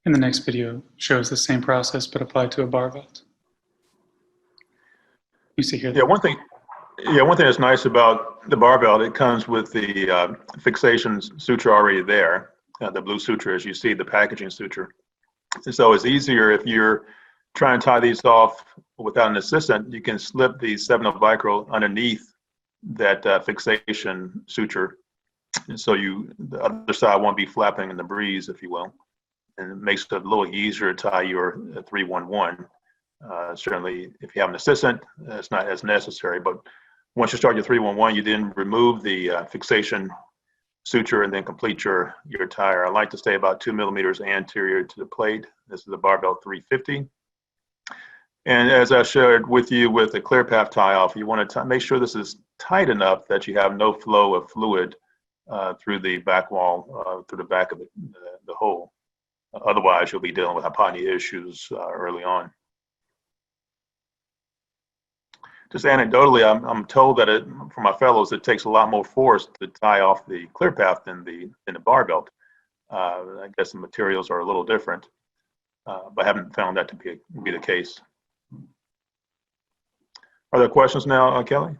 And the next video shows the same process but applied to a bar vault. You see here. Yeah, one thing that's nice about the bar belt, it comes with the fixation suture already there. The blue suture, as you see, the packaging suture. And so it's easier if you're trying to tie these off without an assistant. You can slip the 7/0 Vicryl underneath that fixation suture, and so the other side won't be flapping in the breeze, if you will. And it makes it a little easier to tie your 311. Certainly, if you have an assistant, it's not as necessary. But once you start your 311, you then remove the fixation suture and then complete your tire. I like to stay about 2 millimeters anterior to the plate. This is the barbell 350. And as I shared with you with the ClearPath tie-off, you want to make sure this is tight enough that you have no flow of fluid through the back wall, through the back of the hole. Otherwise, you'll be dealing with hypotony issues early on. Just anecdotally, I'm told that for my fellows, it takes a lot more force to tie off the ClearPath than the bar belt. I guess the materials are a little different, but I haven't found that to be the case. Are there questions now, Kelly?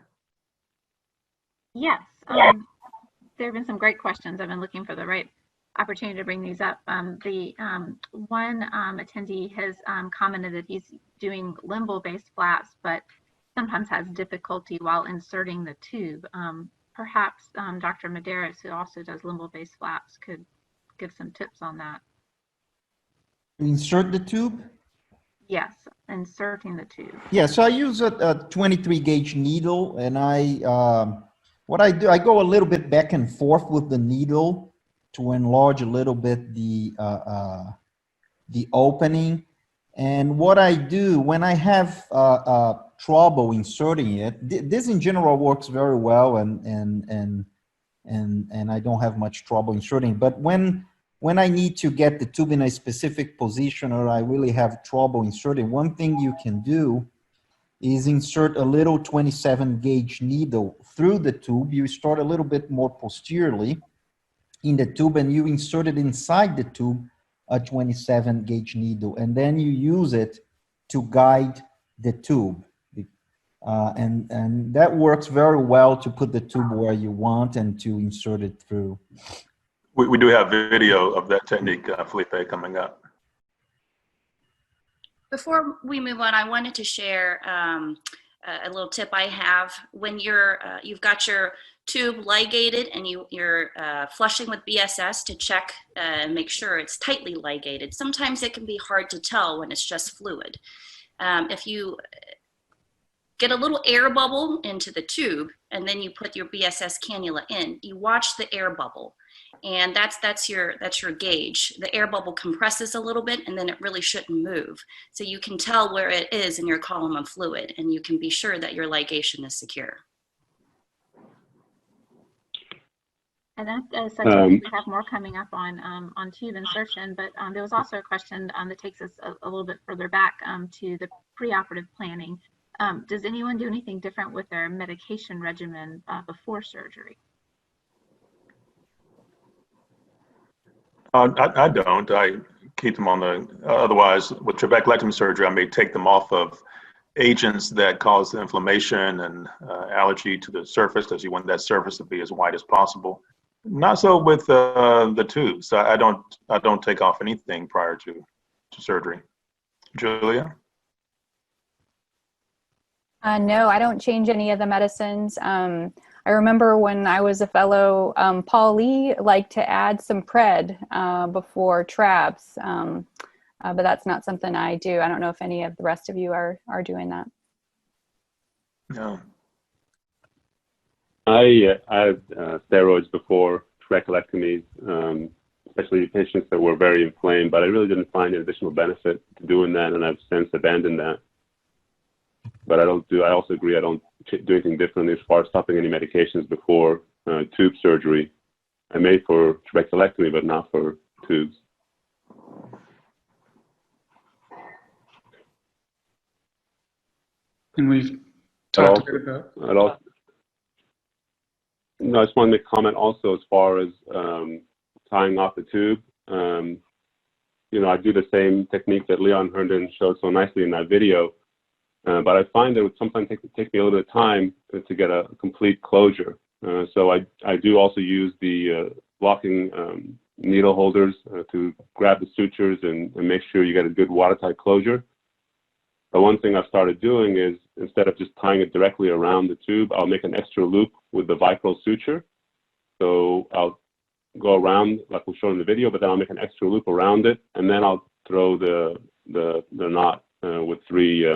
Yes. There have been some great questions. I've been looking for the right opportunity to bring these up. One attendee has commented that he's doing limbal-based flaps, but sometimes has difficulty while inserting the tube. Perhaps Dr. Medeiros, who also does limbal-based flaps, could give some tips on that. Insert the tube? Yes, inserting the tube. Yeah, so I use a 23 gauge needle, and what I do, I go a little bit back and forth with the needle to enlarge a little bit the opening. And what I do when I have trouble inserting it, this in general works very well, and I don't have much trouble inserting. But when I need to get the tube in a specific position, or I really have trouble inserting, one thing you can do is insert a little 27 gauge needle through the tube. You start a little bit more posteriorly in the tube, and you insert it inside the tube, a 27 gauge needle, and then you use it to guide the tube. And that works very well to put the tube where you want and to insert it through. We do have video of that technique, Felipe, coming up. Before we move on, I wanted to share a little tip I have. When you've got your tube ligated and you're flushing with BSS to check and make sure it's tightly ligated, sometimes it can be hard to tell when it's just fluid. If you get a little air bubble into the tube and then you put your BSS cannula in, you watch the air bubble. And that's your gauge. The air bubble compresses a little bit, and then it really shouldn't move. So you can tell where it is in your column of fluid, and you can be sure that your ligation is secure. And that subject, we have more coming up on tube insertion, but there was also a question that takes us a little bit further back to the preoperative planning. Does anyone do anything different with their medication regimen before surgery? I don't. I keep them on otherwise with trabeculectomy surgery, I may take them off of agents that cause inflammation and allergy to the surface, as you want that surface to be as white as possible. Not so with the tubes. I don't take off anything prior to surgery. Julia? No, I don't change any of the medicines. I remember when I was a fellow, Paul Lee liked to add some Pred before Trabs, but that's not something I do. I don't know if any of the rest of you are doing that. No. I had steroids before trabeculectomies, especially patients that were very inflamed, but I really didn't find an additional benefit to doing that, and I've since abandoned that. But I also agree, I don't do anything differently as far as stopping any medications before tube surgery. I may for trabeculectomy, but not for tubes. And we've talked a bit about. No, I just want to make a comment also as far as tying off the tube. You know, I do the same technique that Leon Herndon showed so nicely in that video, but I find that it would sometimes take me a little bit of time to get a complete closure. So I do also use the locking needle holders to grab the sutures and make sure you get a good watertight closure. But one thing I've started doing is, instead of just tying it directly around the tube, I'll make an extra loop with the vicryl suture. So I'll go around, like we'll show in the video, but then I'll make an extra loop around it, and then I'll throw the knot with three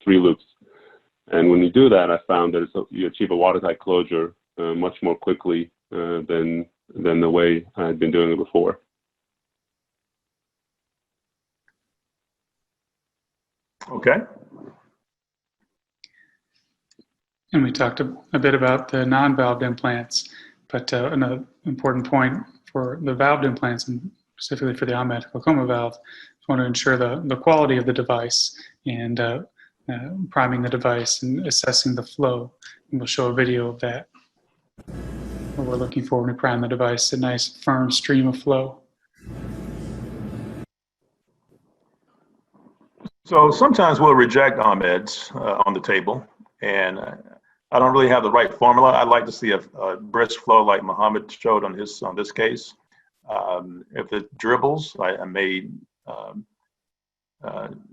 loops. And when you do that, I found that you achieve a watertight closure much more quickly than the way I had been doing it before. Okay. And we talked a bit about the non-valved implants, but another important point for the valved implants, and specifically for the automatic glaucoma valve, is want to ensure the quality of the device and priming the device and assessing the flow. And we'll show a video of that. What we're looking for when we prime the device, a nice firm stream of flow. So sometimes we'll reject OMEDs on the table, and I don't really have the right formula. I'd like to see a brisk flow like Muhammad showed on this case. If it dribbles, I may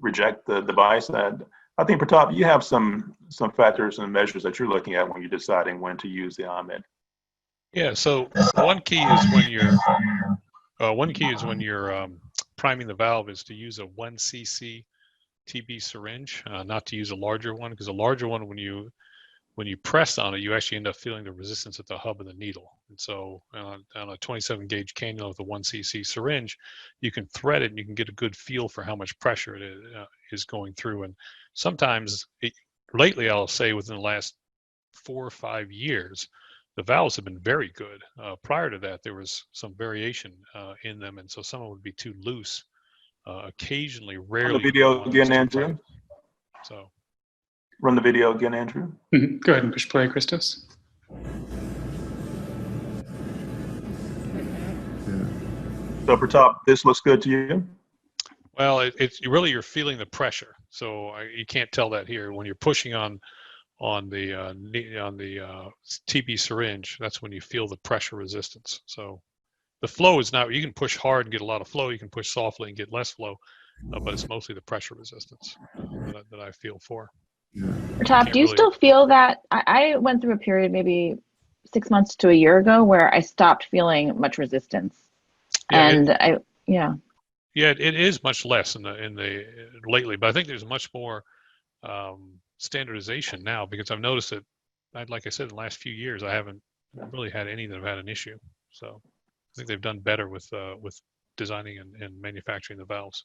reject the device. I think, Pratap, you have some factors and measures that you're looking at when you're deciding when to use the OMED. Yeah. So one key is when you're priming the valve is to use a 1 cc TB syringe, not to use a larger one, because a larger one, when you press on it, you actually end up feeling the resistance at the hub of the needle. And so on a 27 gauge cannula with a 1 cc syringe, you can thread it and you can get a good feel for how much pressure it is going through. And sometimes, lately, I'll say within the last 4 or 5 years, the valves have been very good. Prior to that, there was some variation in them, and so some of them would be too loose. Occasionally, rarely. Run the video again, Andrew. So. Run the video again, Andrew. Mm-hmm. Go ahead and push play, Christos. So Pratap, this looks good to you? Well, it's really, you're feeling the pressure. So you can't tell that here. When you're pushing on the TB syringe, that's when you feel the pressure resistance. So the flow is not, you can push hard and get a lot of flow, you can push softly and get less flow, but it's mostly the pressure resistance that I feel for. Top, do you still feel that? I went through a period maybe 6 months to a year ago where I stopped feeling much resistance. Yeah, and Yeah, it is much less in the lately, but I think there's much more standardization now, because I've noticed that, like I said, in the last few years, I haven't really had any that have had an issue. So I think they've done better with designing and manufacturing the valves.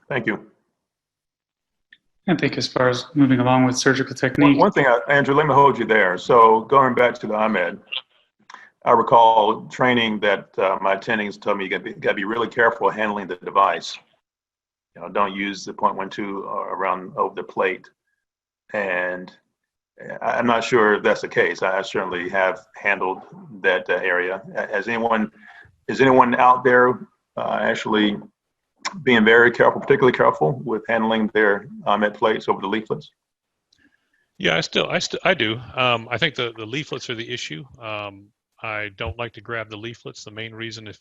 Thank you. I think as far as moving along with surgical technique. One thing, Andrew, let me hold you there. So going back to the OMED, I recall training that my attendings told me you got to be really careful handling the device. You know, don't use the 0.12 around over the plate. And I'm not sure if that's the case. I certainly have handled that area. Is anyone out there actually being very careful, particularly careful with handling their OMED plates over the leaflets? Yeah, I do. I think the leaflets are the issue. I don't like to grab the leaflets. The main reason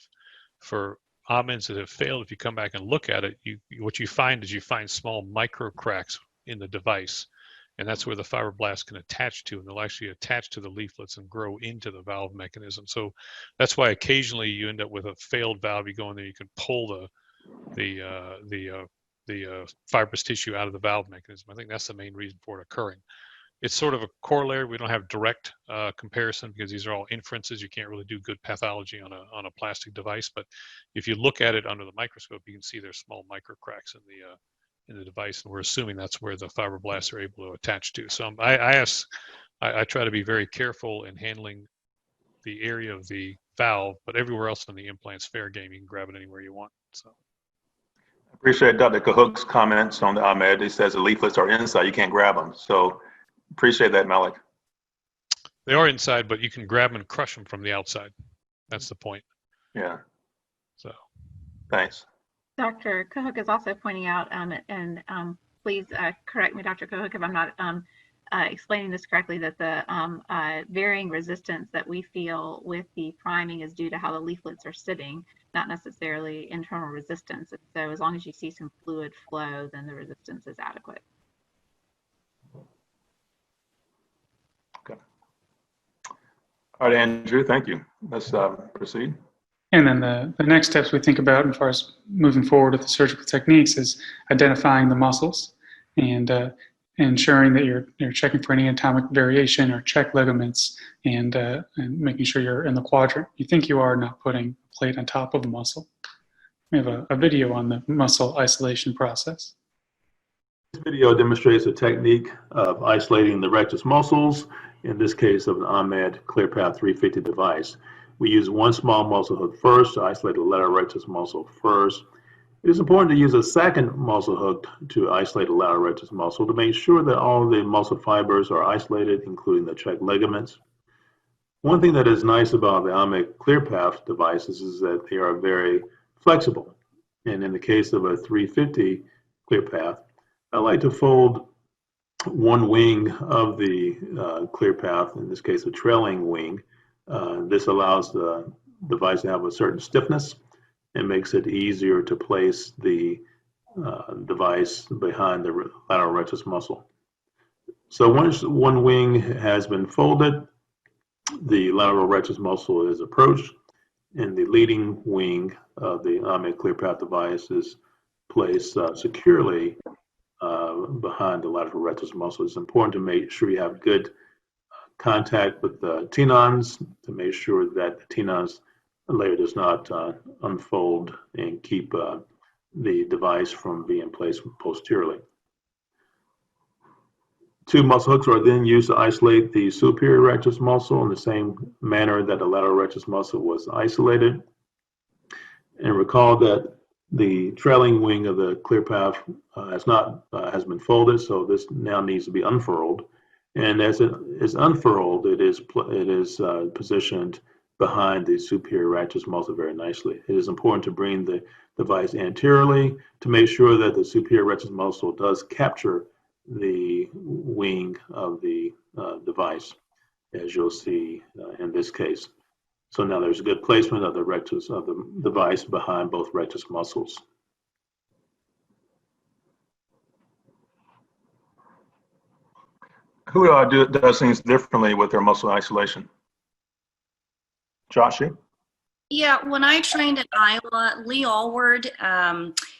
for OMEDs that have failed, if you come back and look at it, what you find is you find small micro cracks in the device, and that's where the fibroblasts can attach to, and they'll actually attach to the leaflets and grow into the valve mechanism. So that's why occasionally you end up with a failed valve. You go in there, you can pull the fibrous tissue out of the valve mechanism. I think that's the main reason for it occurring. It's sort of a corollary. We don't have direct comparison because these are all inferences. You can't really do good pathology on a plastic device. But if you look at it under the microscope, you can see there's small micro cracks in the device, and we're assuming that's where the fibroblasts are able to attach to. So I try to be very careful in handling the area of the valve, but everywhere else on the implant's fair game. You can grab it anywhere you want. So. Appreciate Dr. Cahook's comments on the Ahmed. He says the leaflets are inside, you can't grab them. So appreciate that, Malik. They are inside, but you can grab them and crush them from the outside. That's the point. Yeah. So. Thanks. Dr. Cahook is also pointing out, and please correct me, Dr. Cahook, if I'm not explaining this correctly, that the varying resistance that we feel with the priming is due to how the leaflets are sitting, not necessarily internal resistance. So as long as you see some fluid flow, then the resistance is adequate. Okay. All right, Andrew, thank you. Let's proceed. And then the next steps we think about as far as moving forward with the surgical techniques is identifying the muscles and ensuring that you're checking for any anatomic variation or check ligaments and making sure you're in the quadrant you think you are, not putting a plate on top of a muscle. We have a video on the muscle isolation process. This video demonstrates a technique of isolating the rectus muscles, in this case of an Ahmed ClearPath 350 device. We use one small muscle hook first to isolate the lateral rectus muscle first. It is important to use a second muscle hook to isolate the lateral rectus muscle to make sure that all the muscle fibers are isolated, including the check ligaments. One thing that is nice about the Ahmed ClearPath devices is that they are very flexible. And in the case of a 350 ClearPath, I like to fold one wing of the ClearPath, in this case a trailing wing. This allows the device to have a certain stiffness and makes it easier to place the device behind the lateral rectus muscle. So once one wing has been folded, the lateral rectus muscle is approached, and the leading wing of the Ahmed ClearPath device is placed securely behind the lateral rectus muscle. It's important to make sure you have good contact with the tenons to make sure that the tenons layer does not unfold and keep the device from being placed posteriorly. Two muscle hooks are then used to isolate the superior rectus muscle in the same manner that the lateral rectus muscle was isolated. And recall that the trailing wing of the ClearPath has been folded, so this now needs to be unfurled. And as it is unfurled, it is positioned behind the superior rectus muscle very nicely. It is important to bring the device anteriorly to make sure that the superior rectus muscle does capture the wing of the device, as you'll see in this case. So now there's a good placement of the rectus of the device behind both rectus muscles. Who does things differently with their muscle isolation? Joshie? Yeah, when I trained at Iowa, Lee Allward,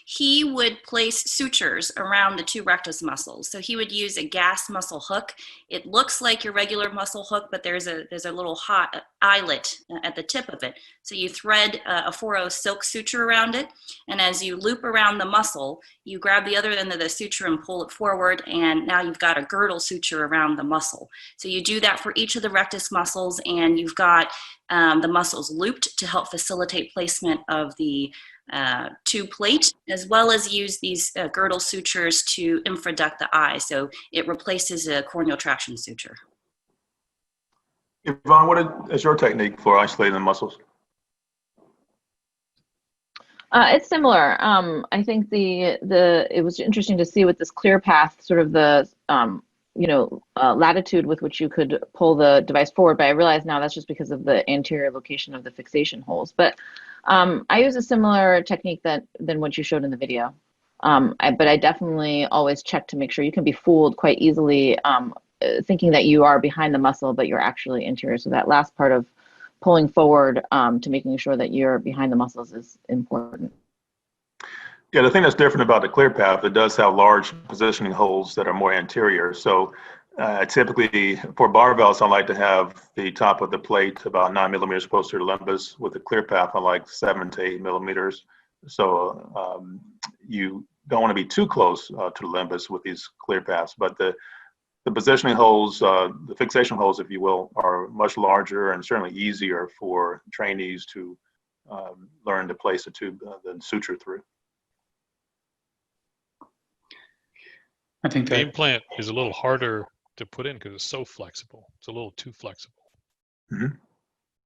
he would place sutures around the two rectus muscles. So he would use a gas muscle hook. It looks like your regular muscle hook, but there's a little hot eyelet at the tip of it. So you thread a 4/0 silk suture around it, and as you loop around the muscle, you grab the other end of the suture and pull it forward, and now you've got a girdle suture around the muscle. So you do that for each of the rectus muscles, and you've got the muscles looped to help facilitate placement of the tube plate, as well as use these girdle sutures to infraduct the eye. So it replaces a corneal traction suture. Yvonne, what is your technique for isolating the muscles? It's similar. I think it was interesting to see with this ClearPath sort of the latitude with which you could pull the device forward, but I realize now that's just because of the anterior location of the fixation holes. But I use a similar technique than what you showed in the video. But I definitely always check to make sure. You can be fooled quite easily thinking that you are behind the muscle, but you're actually anterior. So that last part of pulling forward to making sure that you're behind the muscles is important. Yeah, the thing that's different about the ClearPath, it does have large positioning holes that are more anterior. So Typically, for barbells, I like to have the top of the plate about 9 millimeters closer to the limbus. With the ClearPath, I like 7 to 8 millimeters. So you don't want to be too close to the limbus with these ClearPaths, but the positioning holes, the fixation holes, if you will, are much larger and certainly easier for trainees to learn to place the tube, the suture through. I think The that implant is a little harder to put in because it's so flexible. It's a little too flexible. Mm-hmm.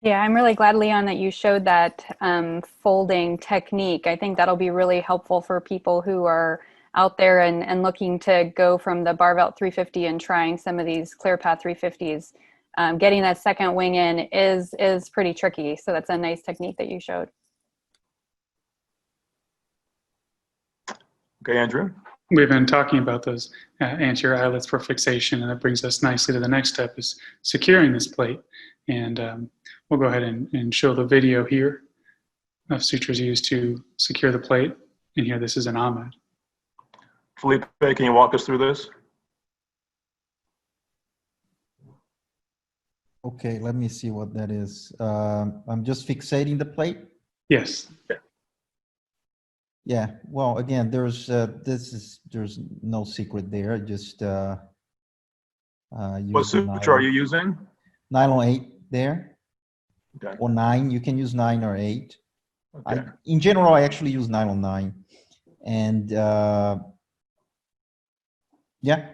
Yeah, I'm really glad, Leon, that you showed that folding technique. I think that'll be really helpful for people who are out there and looking to go from the Barbelt 350 and trying some of these ClearPath 350s. Getting that second wing in is pretty tricky. So that's a nice technique that you showed. Okay, Andrew. we've been talking about those anterior eyelets for fixation, and that brings us nicely to the next step, is securing this plate. And we'll go ahead and show the video here of sutures used to secure the plate. And here, this is an Ahmed. Felipe, can you walk us through this? Okay, let me see what that is. I'm just fixating the plate. Yes. Yeah. Well, again, there's no secret there. Just What suture are you using? Nylon 8 there. Okay. Or 9. You can use 9 or 8. Okay. In general, I actually use nylon 9. And yeah.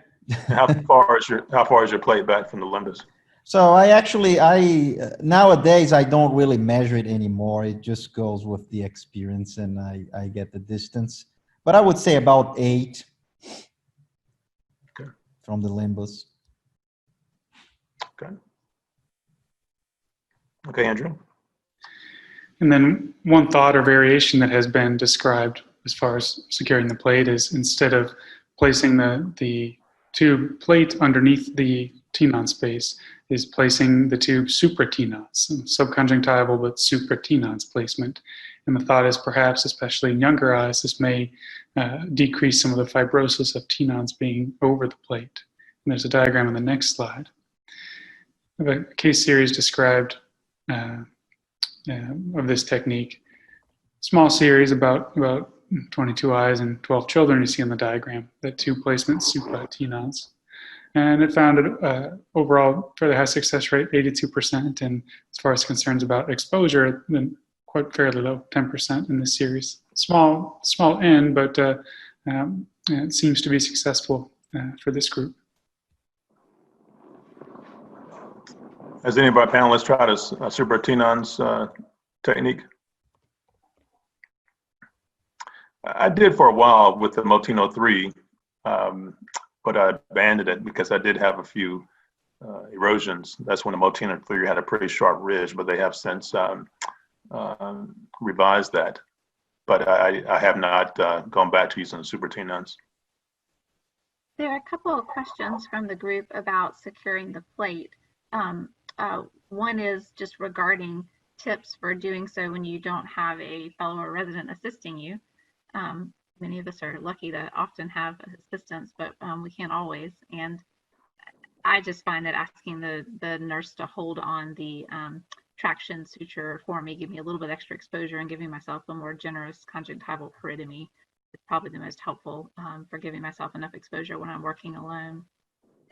how far is your plate back from the limbus? So nowadays I don't really measure it anymore. It just goes with the experience, and I get the distance. But I would say about 8 from the limbus. Okay. Okay, Andrew. And then one thought or variation that has been described as far as securing the plate is, instead of placing the tube plate underneath the tenon space, is placing the tube supra-tenons, subconjunctival but supra-tenons placement. And the thought is, perhaps, especially in younger eyes, this may decrease some of the fibrosis of tenons being over the plate. And there's a diagram on the next slide. I have a case series described of this technique. Small series, about 22 eyes and 12 children you see on the diagram, the tube placement supra-tenons. And it found overall fairly high success rate, 82%. And as far as concerns about exposure, then quite fairly low, 10% in this series. Small N, but it seems to be successful for this group. Has any of our panelists tried a supra-tenons technique? I did for a while with the Motino 3. But I abandoned it because I did have a few erosions. That's when the Motino 3 had a pretty sharp ridge, but they have since revised that. But I have not gone back to using the supra-tenons. There are a couple of questions from the group about securing the plate. One is just regarding tips for doing so when you don't have a fellow or resident assisting you. Many of us are lucky to often have assistants, but we can't always. And I just find that asking the nurse to hold on the traction suture for me, give me a little bit extra exposure, and giving myself a more generous conjunctival peritomy is probably the most helpful for giving myself enough exposure when I'm working alone.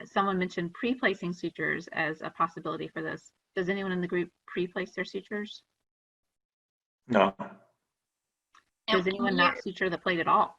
Someone mentioned pre-placing sutures as a possibility for this. Does anyone in the group pre-place their sutures? No. Does anyone not suture the plate at all?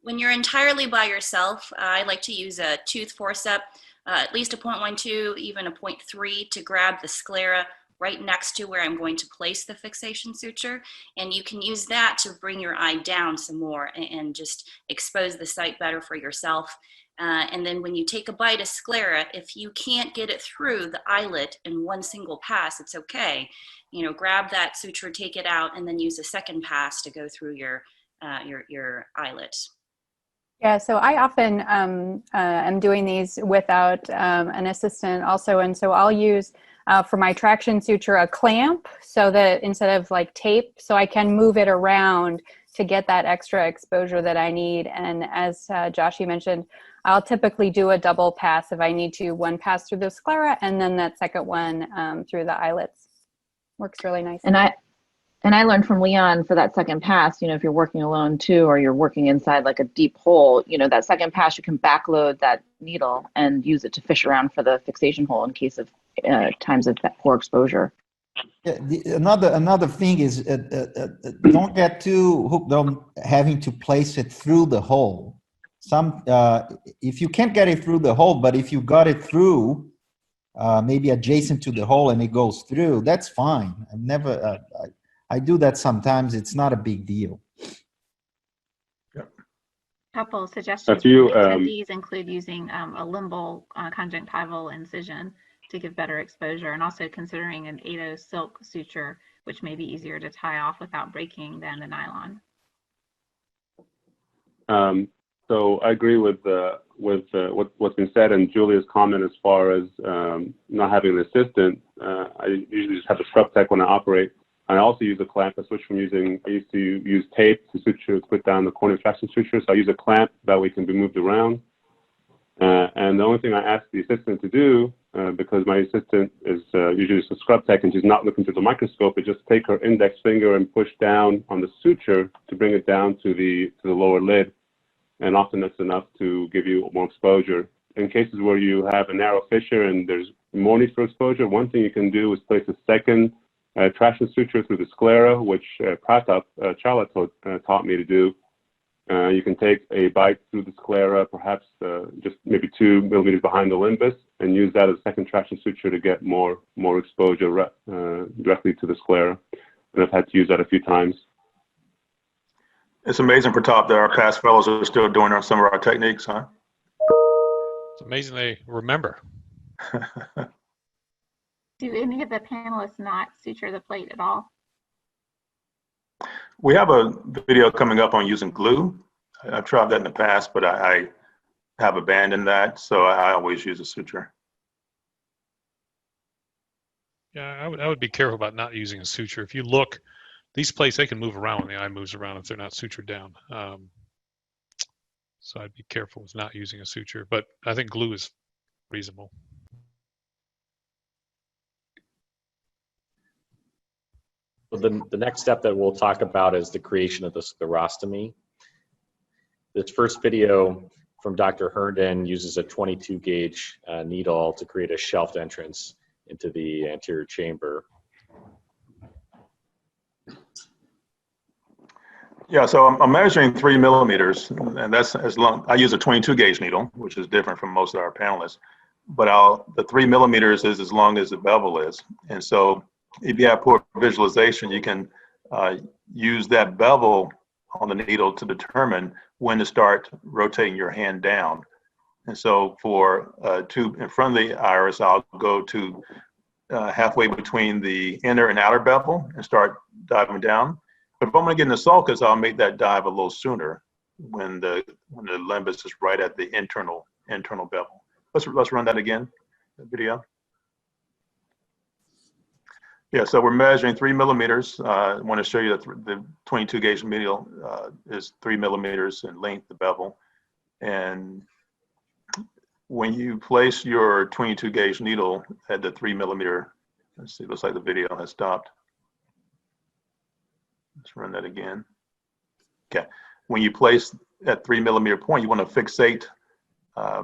When you're entirely by yourself, I like to use a tooth forceps, at least a 0.12, even a 0.3, to grab the sclera right next to where I'm going to place the fixation suture. And you can use that to bring your eye down some more and just expose the site better for yourself. And then when you take a bite of sclera, if you can't get it through the eyelet in one single pass, it's okay. You know, grab that suture, take it out, and then use a second pass to go through your eyelet. Yeah, so I often am doing these without an assistant also. And so I'll use, for my traction suture, a clamp, so that instead of like tape, so I can move it around to get that extra exposure that I need. And as Josh, you mentioned, I'll typically do a double pass if I need to, one pass through the sclera and then that second one through the eyelets. Works really nice. And I learned from Leon for that second pass, if you're working alone too, or you're working inside like a deep hole, that second pass, you can backload that needle and use it to fish around for the fixation hole in case of times of poor exposure. Yeah, another thing is don't get too hooked on having to place it through the hole. If you can't get it through the hole, but if you got it through, maybe adjacent to the hole and it goes through, that's fine. I do that sometimes. It's not a big deal. Couple suggestions. These include using a limbal conjunctival incision to give better exposure, and also considering an 8/0 silk suture, which may be easier to tie off without breaking than the nylon. So I agree with what's been said, and Julia's comment as far as not having an assistant. I usually just have a scrub tech when I operate. I also use a clamp. I used to use tape to suture, to put down the corner traction suture. So I use a clamp that way it can be moved around. And the only thing I ask the assistant to do, because my assistant is usually just a scrub tech and she's not looking through the microscope, is just take her index finger and push down on the suture to bring it down to the lower lid. And often that's enough to give you more exposure. In cases where you have a narrow fissure and there's more need for exposure, one thing you can do is place a second traction suture through the sclera, which Pratap Chawla taught me to do. You can take a bite through the sclera, perhaps just maybe 2 millimeters behind the limbus, and use that as a second traction suture to get more exposure directly to the sclera. And I've had to use that a few times. It's amazing, Pratap, that our past fellows are still doing some of our techniques, huh? It's amazing they remember. Do any of the panelists not suture the plate at all? We have a video coming up on using glue. I've tried that in the past, but I have abandoned that, so I always use a suture. Yeah, I would be careful about not using a suture. If you look, these plates, they can move around when the eye moves around if they're not sutured down. So I'd be careful with not using a suture, but I think glue is reasonable. So the next step that we'll talk about is the creation of the sclerostomy. This first video from Dr. Herndon uses a 22 gauge needle to create a shelved entrance into the anterior chamber. Yeah, so I'm measuring 3 millimeters, and that's as long. I use a 22 gauge needle, which is different from most of our panelists. But the 3 millimeters is as long as the bevel is, and so if you have poor visualization, you can use that bevel on the needle to determine when to start rotating your hand down. And so for a tube in front of the iris, I'll go to halfway between the inner and outer bevel and start diving down. But if I'm going to get in the sulcus, I'll make that dive a little sooner when the limbus is right at the internal bevel. Let's run that again, the video. Yeah, so we're measuring 3 millimeters. I want to show you that the 22 gauge needle is 3 millimeters in length, the bevel. And when you place your 22 gauge needle at the 3 millimeter, let's see, looks like the video has stopped. Let's run that again. Okay, when you place that 3 millimeter point, you want to fixate.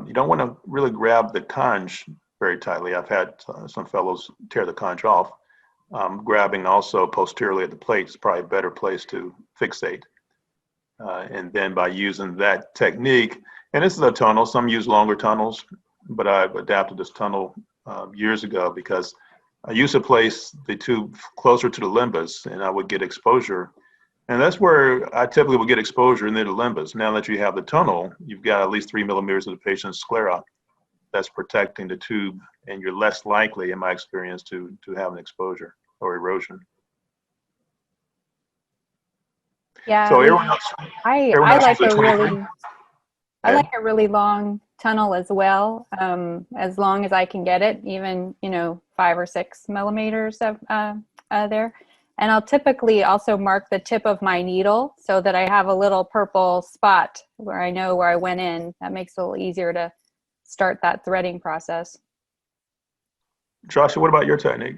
You don't want to really grab the conj very tightly. I've had some fellows tear the conj off. Grabbing also posteriorly at the plate is probably a better place to fixate. And then by using that technique, and this is a tunnel, some use longer tunnels, but I've adapted this tunnel years ago because I used to place the tube closer to the limbus and I would get exposure. And that's where I typically would get exposure near the limbus. Now that you have the tunnel, you've got at least 3 millimeters of the patient's sclera that's protecting the tube, and you're less likely, in my experience, to have an exposure or erosion. Yeah, so I like a really long tunnel as well, as long as I can get it, even 5 or 6 millimeters of there. And I'll typically also mark the tip of my needle so that I have a little purple spot where I know where I went in. That makes it a little easier to start that threading process. Joshua, what about your technique?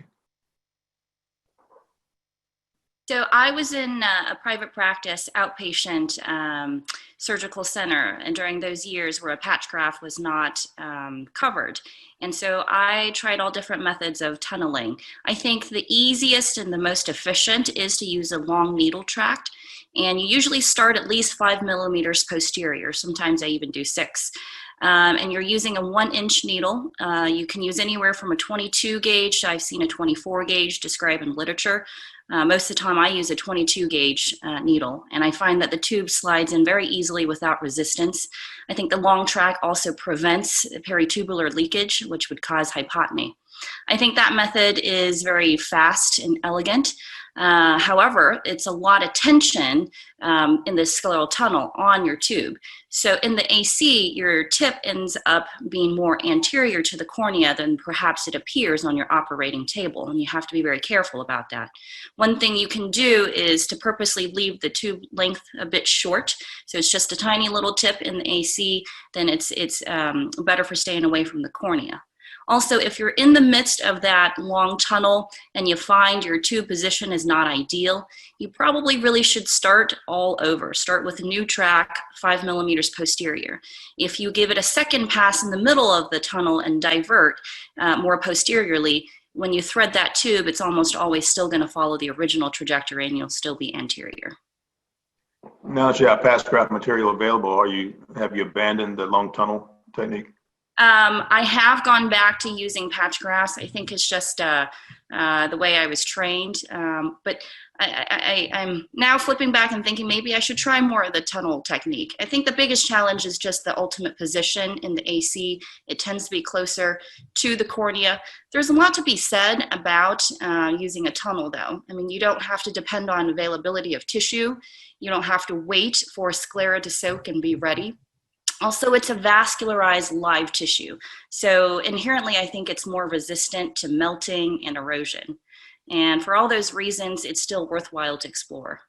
So I was in a private practice outpatient surgical center, and during those years where a patch graft was not covered. And so I tried all different methods of tunneling. I think the easiest and the most efficient is to use a long needle tract. And you usually start at least 5 millimeters posterior. Sometimes I even do 6. And you're using a 1-inch needle. You can use anywhere from a 22 gauge. I've seen a 24 gauge described in literature. Most of the time I use a 22 gauge needle, and I find that the tube slides in very easily without resistance. I think the long track also prevents peritubular leakage, which would cause hypotony. I think that method is very fast and elegant. However, it's a lot of tension in the scleral tunnel on your tube. So in the AC, your tip ends up being more anterior to the cornea than perhaps it appears on your operating table, and you have to be very careful about that. One thing you can do is to purposely leave the tube length a bit short, so it's just a tiny little tip in the AC, then it's better for staying away from the cornea. Also, if you're in the midst of that long tunnel and you find your tube position is not ideal, you probably really should start all over. Start with a new track, 5 millimeters posterior. If you give it a second pass in the middle of the tunnel and divert more posteriorly, when you thread that tube, it's almost always still going to follow the original trajectory and you'll still be anterior. Now that you have patch graft material available, have you abandoned the long tunnel technique? I have gone back to using patch grafts. I think it's just the way I was trained. But I'm now flipping back and thinking maybe I should try more of the tunnel technique. I think the biggest challenge is just the ultimate position in the AC. It tends to be closer to the cornea. There's a lot to be said about using a tunnel, though. I mean, you don't have to depend on availability of tissue. You don't have to wait for sclera to soak and be ready. Also, it's a vascularized live tissue. So inherently, I think it's more resistant to melting and erosion. And for all those reasons, it's still worthwhile to explore.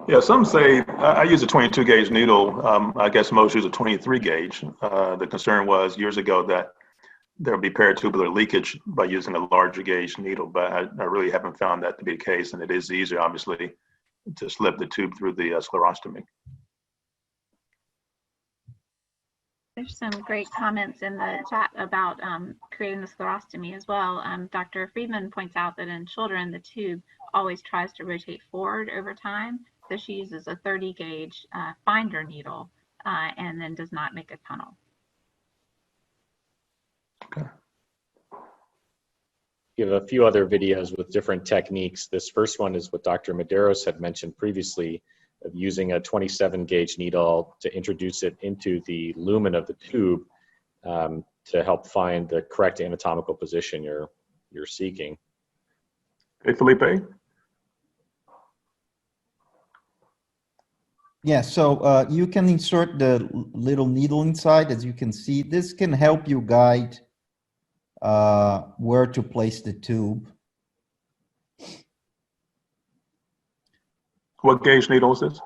Yeah, some say, I use a 22 gauge needle. I guess most use a 23 gauge. The concern was years ago that there would be peritubular leakage by using a larger gauge needle, but I really haven't found that to be the case. And it is easier, obviously, to slip the tube through the sclerostomy. There's some great comments in the chat about creating the sclerostomy as well. Dr. Friedman points out that in children, the tube always tries to rotate forward over time. So she uses a 30 gauge finder needle and then does not make a tunnel. Okay. We have a few other videos with different techniques. This first one is what Dr. Medeiros had mentioned previously, of using a 27 gauge needle to introduce it into the lumen of the tube to help find the correct anatomical position you're seeking. Hey, Felipe? Yeah, so you can insert the little needle inside, as you can see. This can help you guide where to place the tube. What gauge needle is this?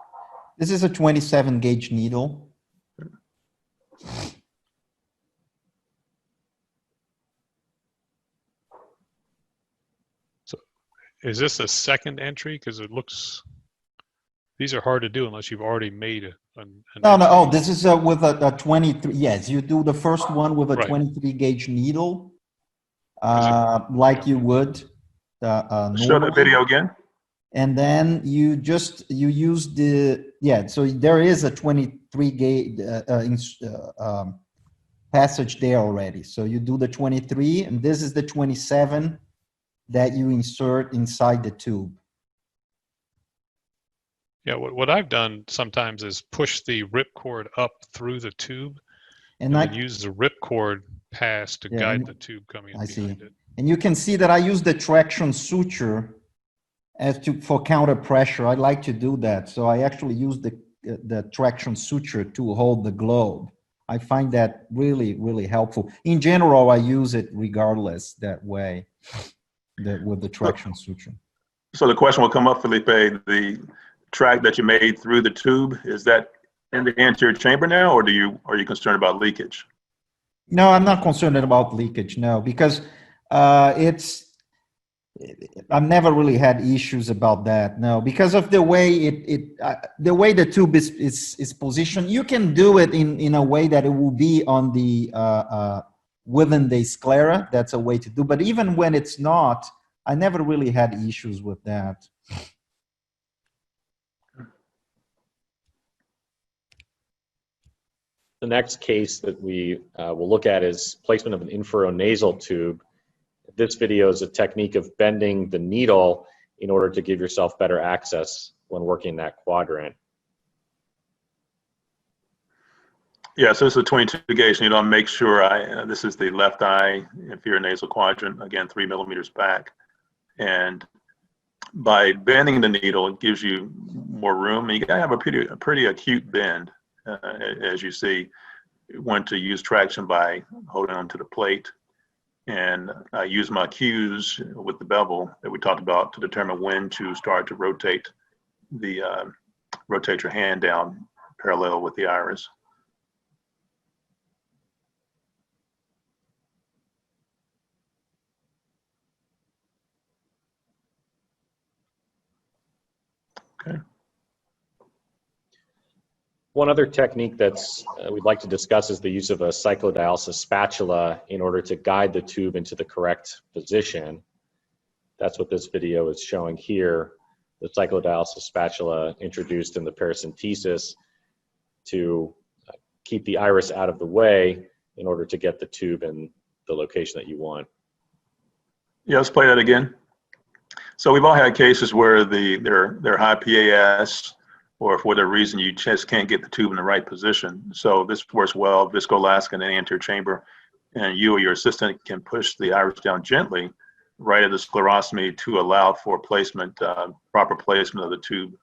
This is a 27 gauge needle. So is this a second entry? Because it looks, these are hard to do unless you've already made an No, entry. oh, this is with a 23. Yes, you do the first one with a Right. 23 gauge needle, like you would. Show the normally. video again. And then you use so there is a 23 gauge passage there already. So you do the 23, and this is the 27 that you insert inside the tube. Yeah, what I've done sometimes is push the ripcord up through the tube and then use the ripcord pass to guide the tube coming in behind it. And you can see that I use the traction suture for counter pressure. I like to do that. So I actually use the traction suture to hold the globe. I find that really, really helpful. In general, I use it regardless that way. with the traction suture. So the question will come up, Felipe, the track that you made through the tube, is that in the anterior chamber now, or are you concerned about leakage? No, I'm not concerned about leakage, no, because I've never really had issues about that, no, because of the way the way the tube is positioned. You can do it in a way that it will be on the within the sclera. That's a way to do, but even when it's not, I never really had issues with that. The next case that we will look at is placement of an inferonasal tube. This video is a technique of bending the needle in order to give yourself better access when working that quadrant. Yeah, so this is a 22 gauge needle. I'll make sure this is the left eye inferior nasal quadrant, again, 3 millimeters back. And by bending the needle, it gives you more room. And you gotta have a pretty acute bend, as you see. You want to use traction by holding onto the plate. And I use my cues with the bevel that we talked about to determine when to start to rotate your hand down parallel with the iris. Okay. One other technique that's we'd like to discuss is the use of a cyclodialysis spatula in order to guide the tube into the correct position. That's what this video is showing here. The cyclodialysis spatula introduced in the paracentesis to keep the iris out of the way in order to get the tube in the location that you want. Yeah, let's play that again. So we've all had cases where they're high PAS, or for whatever reason you just can't get the tube in the right position. So this works well, viscoelastic in the anterior chamber, and you or your assistant can push the iris down gently right at the sclerostomy to allow for placement, proper placement of the tube.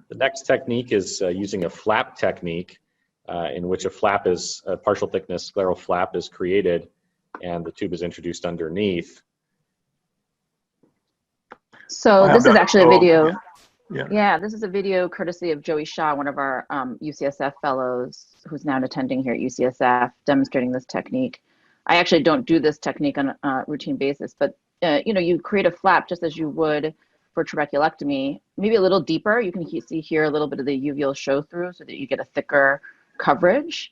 The next technique is using a flap technique in which a partial thickness scleral flap is created and the tube is introduced underneath. So this is actually a video. Yeah. This is a video courtesy of Joey Shaw, one of our UCSF fellows who's now attending here at UCSF, demonstrating this technique. I actually don't do this technique on a routine basis, but you create a flap just as you would for trabeculectomy, maybe a little deeper. You can see here a little bit of the uveal show through so that you get a thicker coverage.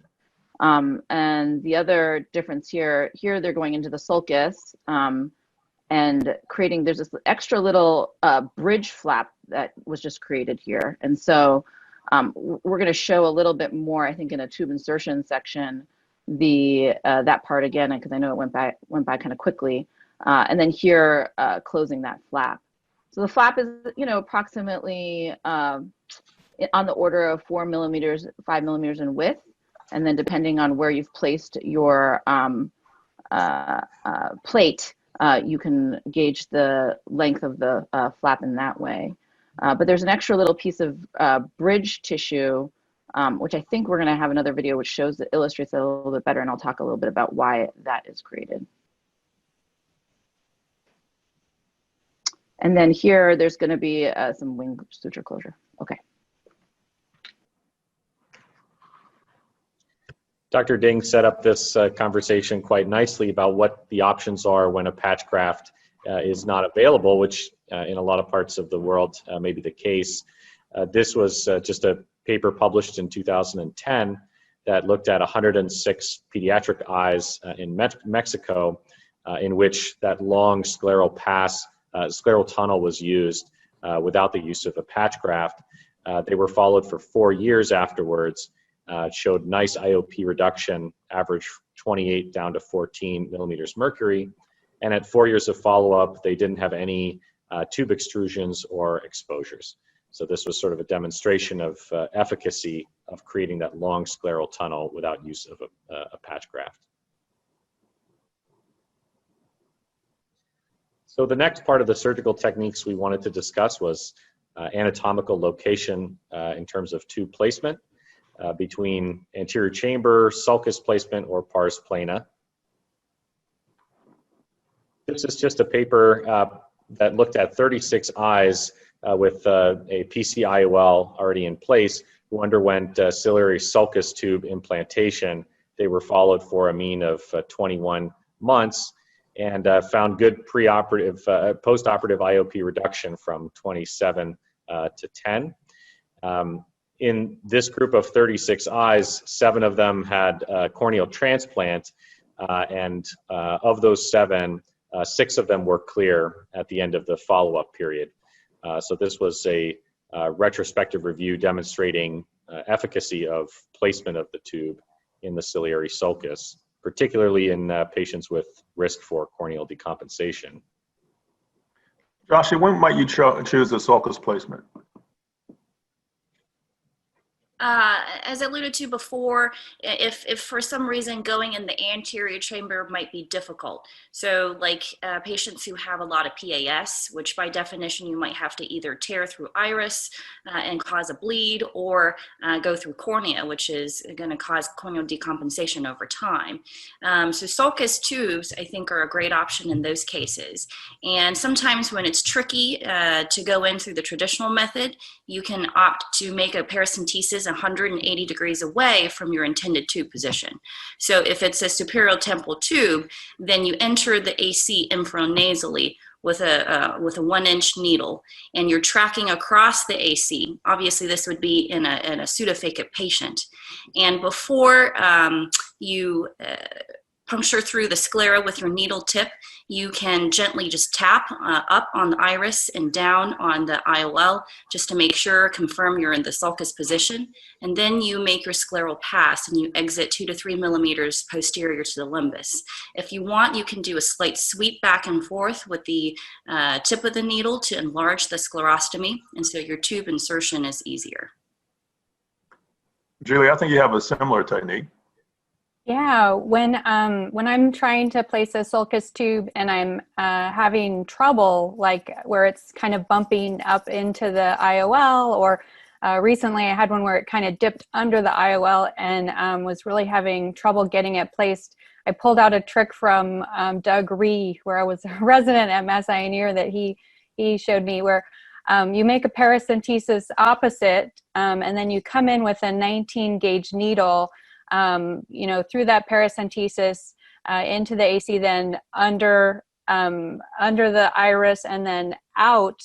And the other difference here they're going into the sulcus and creating, there's this extra little bridge flap that was just created here. And so we're going to show a little bit more, I think, in a tube insertion section, that part again, because I know it went by kind of quickly. And then here, closing that flap. So the flap is, approximately on the order of 4 millimeters, 5 millimeters in width. And then depending on where you've placed your plate, you can gauge the length of the flap in that way. But there's an extra little piece of bridge tissue, which I think we're going to have another video which illustrates it a little bit better, and I'll talk a little bit about why that is created. And then here, there's going to be some wing suture closure. Okay. Dr. Ding set up this conversation quite nicely about what the options are when a patch graft is not available, which in a lot of parts of the world may be the case. This was just a paper published in 2010 that looked at 106 pediatric eyes in Mexico, in which that long scleral tunnel was used without the use of a patch graft. They were followed for 4 years afterwards. Showed nice IOP reduction, average 28 down to 14 millimeters mercury. And at 4 years of follow-up, they didn't have any tube extrusions or exposures. So this was sort of a demonstration of efficacy of creating that long scleral tunnel without use of a patch graft. So the next part of the surgical techniques we wanted to discuss was anatomical location in terms of tube placement. between anterior chamber, sulcus placement, or pars plana. This is just a paper that looked at 36 eyes with a PC-IOL already in place who underwent ciliary sulcus tube implantation. They were followed for a mean of 21 months and found good preoperative, postoperative IOP reduction from 27 to 10. In this group of 36 eyes, 7 of them had corneal transplant, and of those 7, 6 of them were clear at the end of the follow-up period. So this was a retrospective review demonstrating efficacy of placement of the tube in the ciliary sulcus, particularly in patients with risk for corneal decompensation. Joshua, when might you choose the sulcus placement? As I alluded to before, if for some reason going in the anterior chamber might be difficult, so like patients who have a lot of PAS, which by definition you might have to either tear through iris and cause a bleed, or go through cornea, which is going to cause corneal decompensation over time. So sulcus tubes, I think, are a great option in those cases. And sometimes when it's tricky to go in through the traditional method, you can opt to make a paracentesis 180 degrees away from your intended tube position. So if it's a superior temporal tube, then you enter the AC infranasally with a 1-inch needle, and you're tracking across the AC. Obviously, this would be in a pseudophakic patient. And before you puncture through the sclera with your needle tip, you can gently just tap up on the iris and down on the IOL just to make sure, confirm you're in the sulcus position. And then you make your scleral pass and you exit 2 to 3 millimeters posterior to the limbus. If you want, you can do a slight sweep back and forth with the tip of the needle to enlarge the sclerostomy. And so your tube insertion is easier. Julie, I think you have a similar technique. Yeah, when I'm trying to place a sulcus tube and I'm having trouble, like where it's kind of bumping up into the IOL, or recently I had one where it kind of dipped under the IOL and was really having trouble getting it placed. I pulled out a trick from Doug Ree, where I was a resident at Mass Eye that he showed me, where you make a paracentesis opposite, and then you come in with a 19 gauge needle, through that paracentesis into the AC, then under the iris, and then out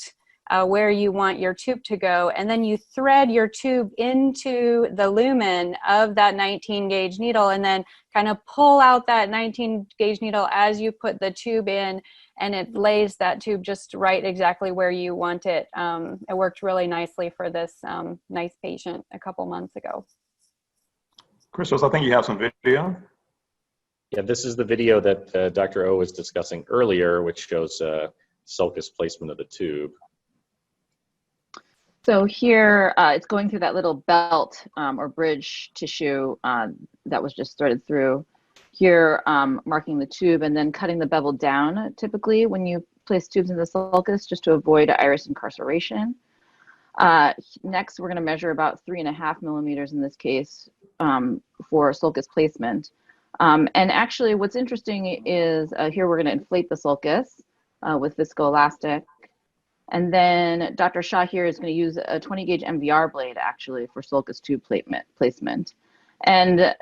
where you want your tube to go. And then you thread your tube into the lumen of that 19 gauge needle, and then kind of pull out that 19 gauge needle as you put the tube in, and it lays that tube just right exactly where you want it. It worked really nicely for this nice patient a couple months ago. Christos, I think you have some video. Yeah, this is the video that Dr. O was discussing earlier, which shows sulcus placement of the tube. So here it's going through that little belt or bridge tissue that was just threaded through. Here marking the tube and then cutting the bevel down, typically when you place tubes in the sulcus, just to avoid iris incarceration. Next, we're going to measure about 3.5 millimeters in this case for sulcus placement. And actually, what's interesting is here we're going to inflate the sulcus with viscoelastic. And then Dr. Shah here is going to use a 20 gauge MVR blade actually for sulcus tube placement. And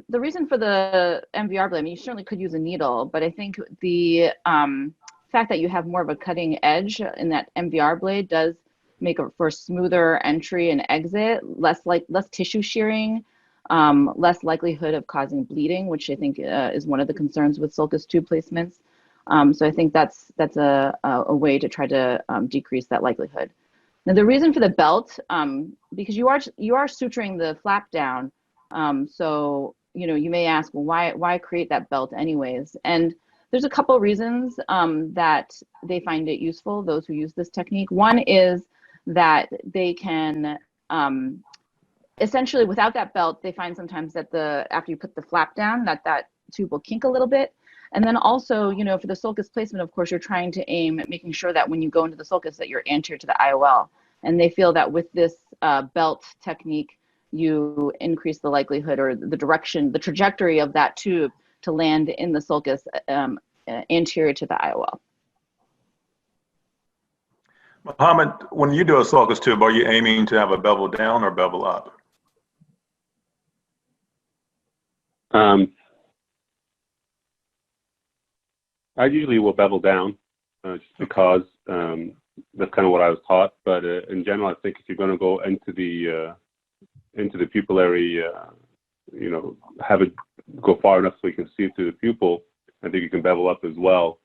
the reason for the MVR blade, I mean, you certainly could use a needle, but I think the fact that you have more of a cutting edge in that MVR blade does make for smoother entry and exit, less tissue shearing, less likelihood of causing bleeding, which I think is one of the concerns with sulcus tube placements. So I think that's a way to try to decrease that likelihood. Now the reason for the belt, because you are suturing the flap down, so you may ask, well, why create that belt anyways? And there's a couple reasons that they find it useful, those who use this technique. One is that they can essentially, without that belt, they find sometimes that after you put the flap down, that tube will kink a little bit. And then also, for the sulcus placement, of course, you're trying to aim at making sure that when you go into the sulcus that you're anterior to the IOL. And they feel that with this belt technique, you increase the likelihood or the direction, the trajectory of that tube to land in the sulcus anterior to the IOL. Mohammed, when you do a sulcus tube, are you aiming to have a bevel down or bevel up? I usually will bevel down just because that's kind of what I was taught. But in general, I think if you're going to go into the pupillary, you know, have it go far enough so you can see through the pupil, I think you can bevel up as well.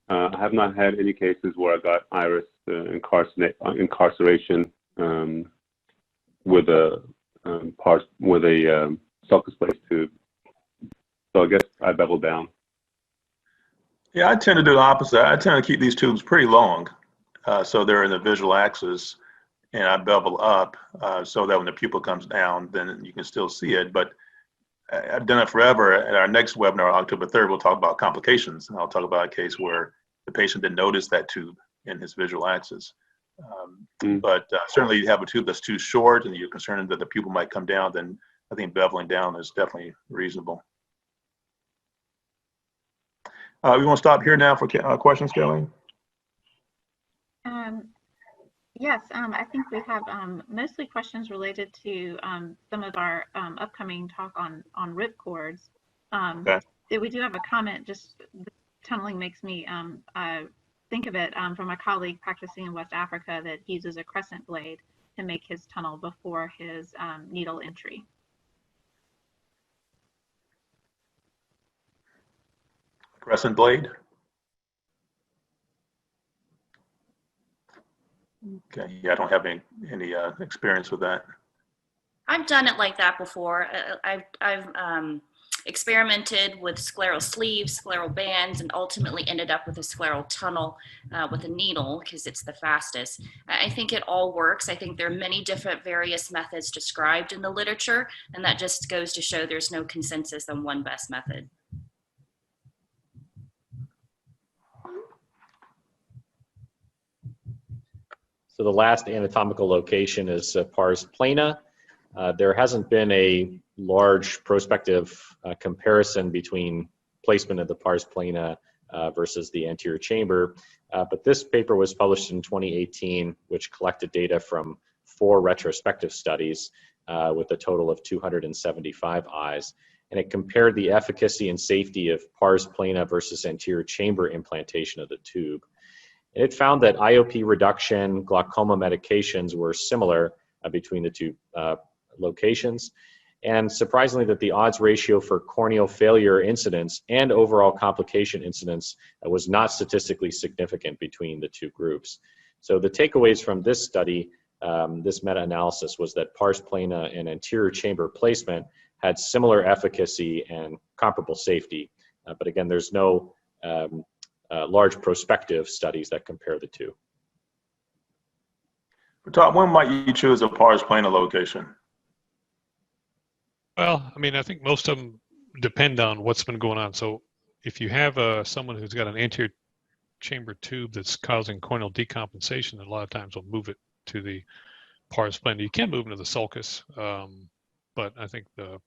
I have not had any cases where I got iris incarceration with a sulcus place tube. So I guess I bevel down. Yeah, I tend to do the opposite. I tend to keep these tubes pretty long, so they're in the visual axis, and I bevel up so that when the pupil comes down, then you can still see it. But I've done it forever. At our next webinar, October 3rd, we'll talk about complications, and I'll talk about a case where the patient didn't notice that tube in his visual axis. But certainly, you have a tube that's too short, and you're concerned that the pupil might come down, then I think beveling down is definitely reasonable. We want to stop here now for questions, Kelly? Yes, I think we have mostly questions related to some of our upcoming talk on ripcords. Okay. We do have a comment, just the tunneling makes me think of it from a colleague practicing in West Africa that he uses a crescent blade to make his tunnel before his needle entry. Crescent blade? Okay, yeah, I don't have any experience with that. I've done it like that before. I've experimented with scleral sleeves, scleral bands, and ultimately ended up with a scleral tunnel with a needle because it's the fastest. I think it all works. I think there are many different various methods described in the literature, and that just goes to show there's no consensus on one best method. So the last anatomical location is pars plana. There hasn't been a large prospective comparison between placement of the pars plana versus the anterior chamber, but this paper was published in 2018, which collected data from 4 retrospective studies with a total of 275 eyes, and it compared the efficacy and safety of pars plana versus anterior chamber implantation of the tube. And it found that IOP reduction, glaucoma medications were similar between the two locations. And surprisingly, that the odds ratio for corneal failure incidence and overall complication incidence was not statistically significant between the two groups. So the takeaways from this study, this meta-analysis, was that pars plana and anterior chamber placement had similar efficacy and comparable safety. But again, there's no large prospective studies that compare the two. Todd, when might you choose a pars plana location? Well, I mean, I think most of them depend on what's been going on. So if you have someone who's got an anterior chamber tube that's causing corneal decompensation, a lot of times we'll move it to the pars plana. You can move them to the sulcus, but I think a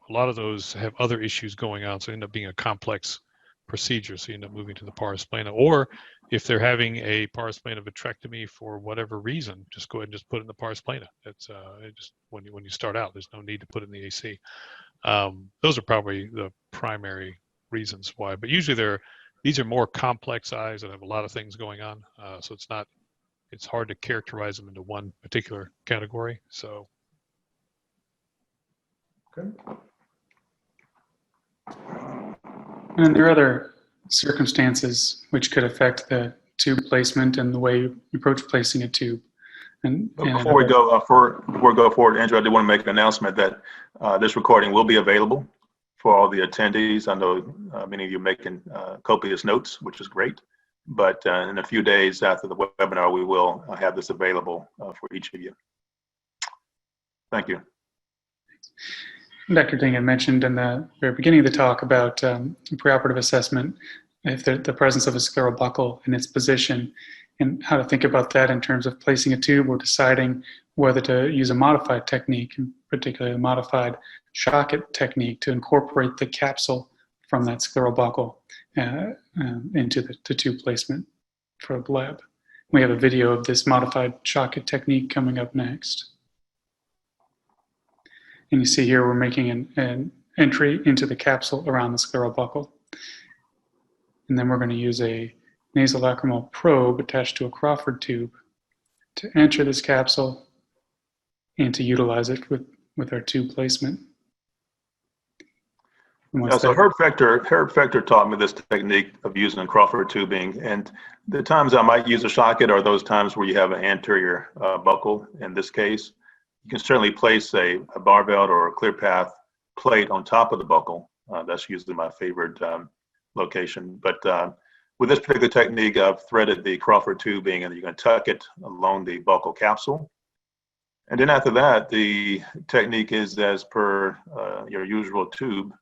lot of those have other issues going on, so end up being a complex procedure, so you end up moving to the pars plana. Or if they're having a pars plana vitrectomy for whatever reason, just go ahead and just put it in the pars plana. It's just when you start out, there's no need to put it in the AC. Those are probably the primary reasons why. But usually these are more complex eyes that have a lot of things going on, so it's hard to characterize them into one particular category. So. Okay. And there are other circumstances which could affect the tube placement and the way you approach placing a tube. And before we go forward, Andrew, I did want to make an announcement that this recording will be available for all the attendees. I know many of you are making copious notes, which is great. But in a few days after the webinar, we will have this available for each of you. Thank you. Dr. Ding had mentioned in the very beginning of the talk about preoperative assessment, if the presence of a scleral buckle in its position, and how to think about that in terms of placing a tube or deciding whether to use a modified technique, in particular a modified socket technique, to incorporate the capsule from that scleral buckle into the tube placement for the lab. We have a video of this modified socket technique coming up next. And you see here we're making an entry into the capsule around the scleral buckle. And then we're going to use a nasolacrimal probe attached to a Crawford tube to enter this capsule and to utilize it with our tube placement. So Herb Fector taught me this technique of using Crawford tubing, and the times I might use a socket are those times where you have an anterior buckle. In this case, you can certainly place a barbell or a ClearPath plate on top of the buckle. That's usually my favorite location. But with this particular technique, I've threaded the Crawford tubing, and you can tuck it along the buccal capsule. And then after that, the technique is as per your usual tube.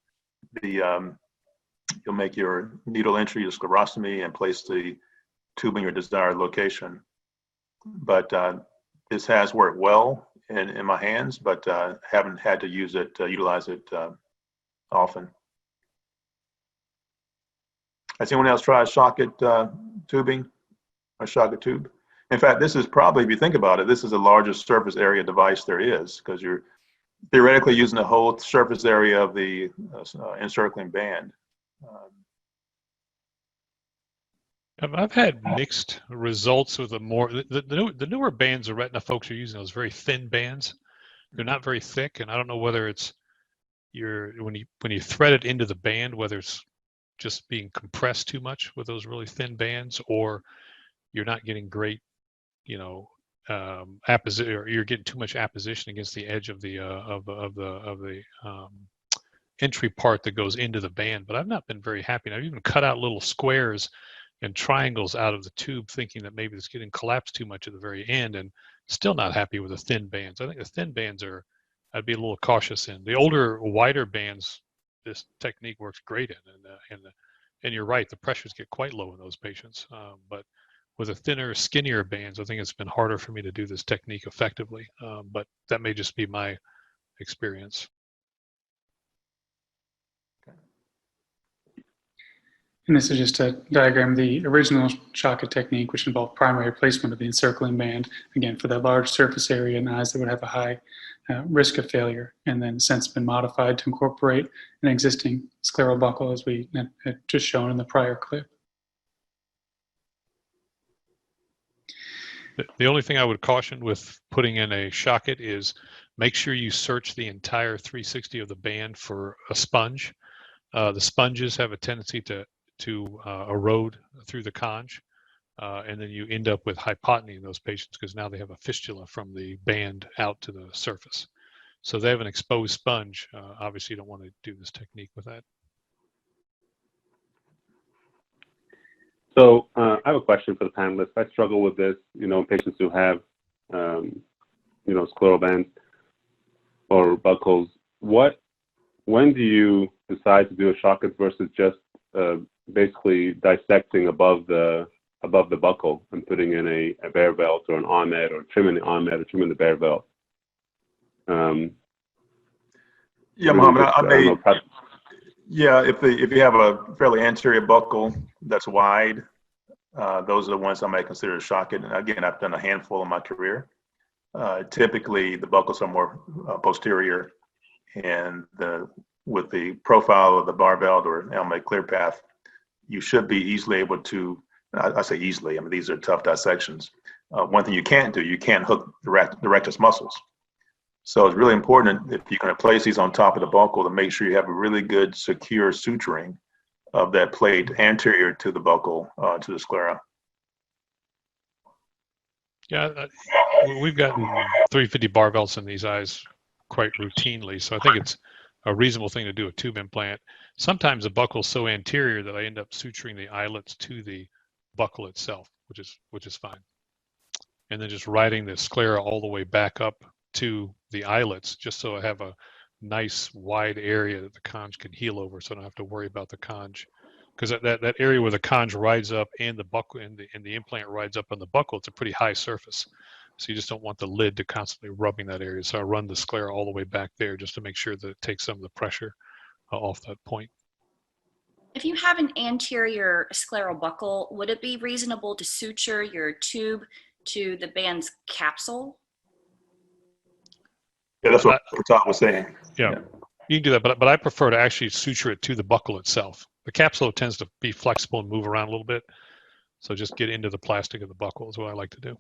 You'll make your needle entry, your sclerostomy, and place the tube in your desired location. But this has worked well in my hands, but haven't had to utilize it often. Has anyone else tried socket tubing or socket tube? In fact, this is probably, if you think about it, this is the largest surface area device there is, because you're theoretically using the whole surface area of the encircling band. I've had mixed results with the newer bands the retina folks are using, those very thin bands. They're not very thick, and I don't know whether it's when you thread it into the band, whether it's just being compressed too much with those really thin bands, or you're not getting great, apposition, or you're getting too much apposition against the edge of the entry part that goes into the band. But I've not been very happy. And I've even cut out little squares and triangles out of the tube, thinking that maybe it's getting collapsed too much at the very end, and still not happy with the thin bands. I think the thin bands I'd be a little cautious in. The older, wider bands, this technique works great in, and you're right, the pressures get quite low in those patients. But with the thinner, skinnier bands, I think it's been harder for me to do this technique effectively. But that may just be my experience. And this is just a diagram of the original socket technique, which involved primary placement of the encircling band, again, for that large surface area in eyes that would have a high risk of failure, and then since been modified to incorporate an existing scleral buckle, as we had just shown in the prior clip. The only thing I would caution with putting in a socket is make sure you search the entire 360 of the band for a sponge. The sponges have a tendency to erode through the conj, and then you end up with hypotony in those patients because now they have a fistula from the band out to the surface. So they have an exposed sponge. Obviously, you don't want to do this technique with that. So I have a question for the panelists. I struggle with this, in patients who have, scleral bands or buckles. When do you decide to do a socket versus just basically dissecting above the buckle and putting in a bare belt or an armet, or trimming the armet or trimming the bare belt? Yeah, Mohammed, if you have a fairly anterior buckle that's wide, those are the ones I might consider a socket. And again, I've done a handful in my career. Typically, the buckles are more posterior, and with the profile of the barbell or helmet ClearPath, you should be easily able to, I say easily, these are tough dissections. One thing you can't do, you can't hook the rectus muscles. So it's really important, if you're going to place these on top of the buckle, to make sure you have a really good secure suturing of that plate anterior to the buckle, to the sclera. Yeah, we've gotten 350 barbells in these eyes quite routinely, so I think it's a reasonable thing to do a tube implant. Sometimes the buckle is so anterior that I end up suturing the eyelets to the buckle itself, which is fine. And then just riding the sclera all the way back up to the eyelets, just so I have a nice wide area that the conj can heal over, so I don't have to worry about the conj. Because that area where the conj rides up and the buckle and the implant rides up on the buckle, it's a pretty high surface. So you just don't want the lid to constantly rubbing that area. So I run the sclera all the way back there just to make sure that it takes some of the pressure off that point. If you have an anterior scleral buckle, would it be reasonable to suture your tube to the band's capsule? Yeah, that's what Pratav was saying. Yeah, you can do that, but I prefer to actually suture it to the buckle itself. The capsule tends to be flexible and move around a little bit. So just get into the plastic of the buckle is what I like to do.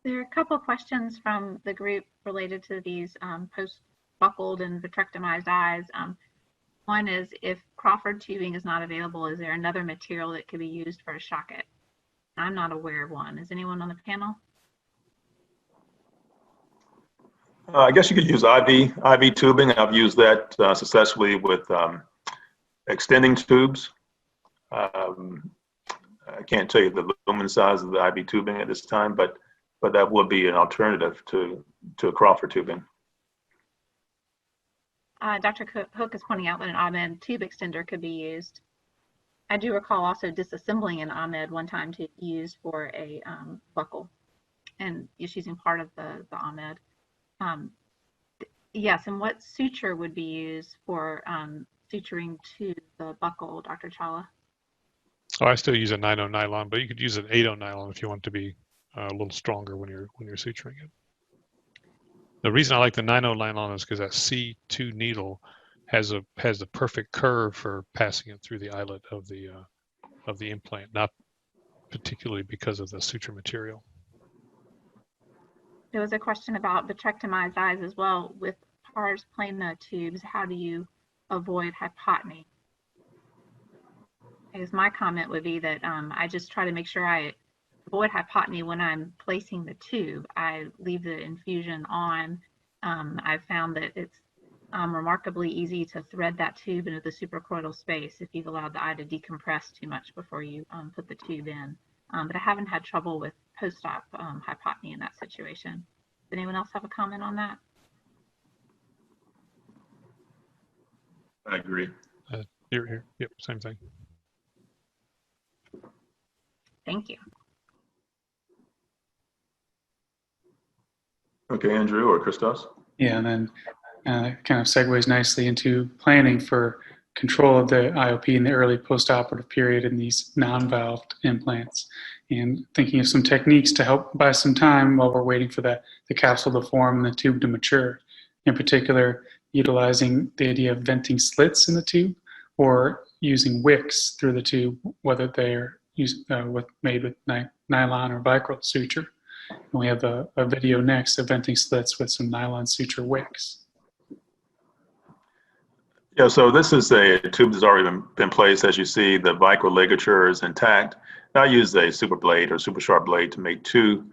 There are a couple of questions from the group related to these post-buckled and vitrectomized eyes. One is, if Crawford tubing is not available, is there another material that could be used for a socket? I'm not aware of one. Is anyone on the panel? I guess you could use IV tubing. I've used that successfully with extending tubes. I can't tell you the lumen size of the IV tubing at this time, but that would be an alternative to Crawford tubing. Dr. Hook is pointing out that an Ahmed tube extender could be used. I do recall also disassembling an Ahmed one time to use for a buckle, and just using part of the Ahmed. Yes, and what suture would be used for suturing to the buckle, Dr. Chawla? Oh, I still use a 9/0 nylon, but you could use an 8/0 nylon if you want to be a little stronger when you're suturing it. The reason I like the 9/0 nylon is because that C2 needle has the perfect curve for passing it through the eyelet of the implant, not particularly because of the suture material. There was a question about vitrectomized eyes as well. With pars plana tubes, how do you avoid hypotony? I guess my comment would be that I just try to make sure I avoid hypotony when I'm placing the tube. I leave the infusion on. I've found that it's remarkably easy to thread that tube into the suprachoroidal space if you've allowed the eye to decompress too much before you put the tube in. But I haven't had trouble with post-op hypotony in that situation. Does anyone else have a comment on that? I agree. Here. Yep, same thing. Thank you. Okay, Andrew or Christos? Yeah, and then kind of segues nicely into planning for control of the IOP in the early postoperative period in these non-valved implants, and thinking of some techniques to help buy some time while we're waiting for the capsule to form and the tube to mature. In particular, utilizing the idea of venting slits in the tube or using wicks through the tube, whether they're made with nylon or Vicryl suture. And we have a video next of venting slits with some nylon suture wicks. Yeah, so this is a tube that's already been placed. As you see, the Vicryl ligature is intact. I use a super blade or super sharp blade to make two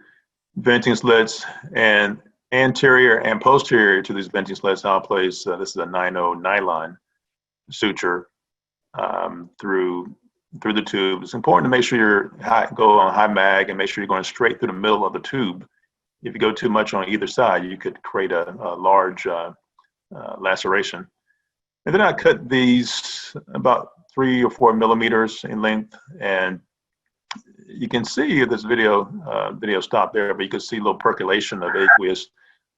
venting slits, and anterior and posterior to these venting slits, I'll place, this is a 9/0 nylon suture through the tube. It's important to make sure you go on high mag and make sure you're going straight through the middle of the tube. If you go too much on either side, you could create a large laceration. And then I cut these about 3 or 4 millimeters in length, and you can see this video stop there, but you can see a little percolation of aqueous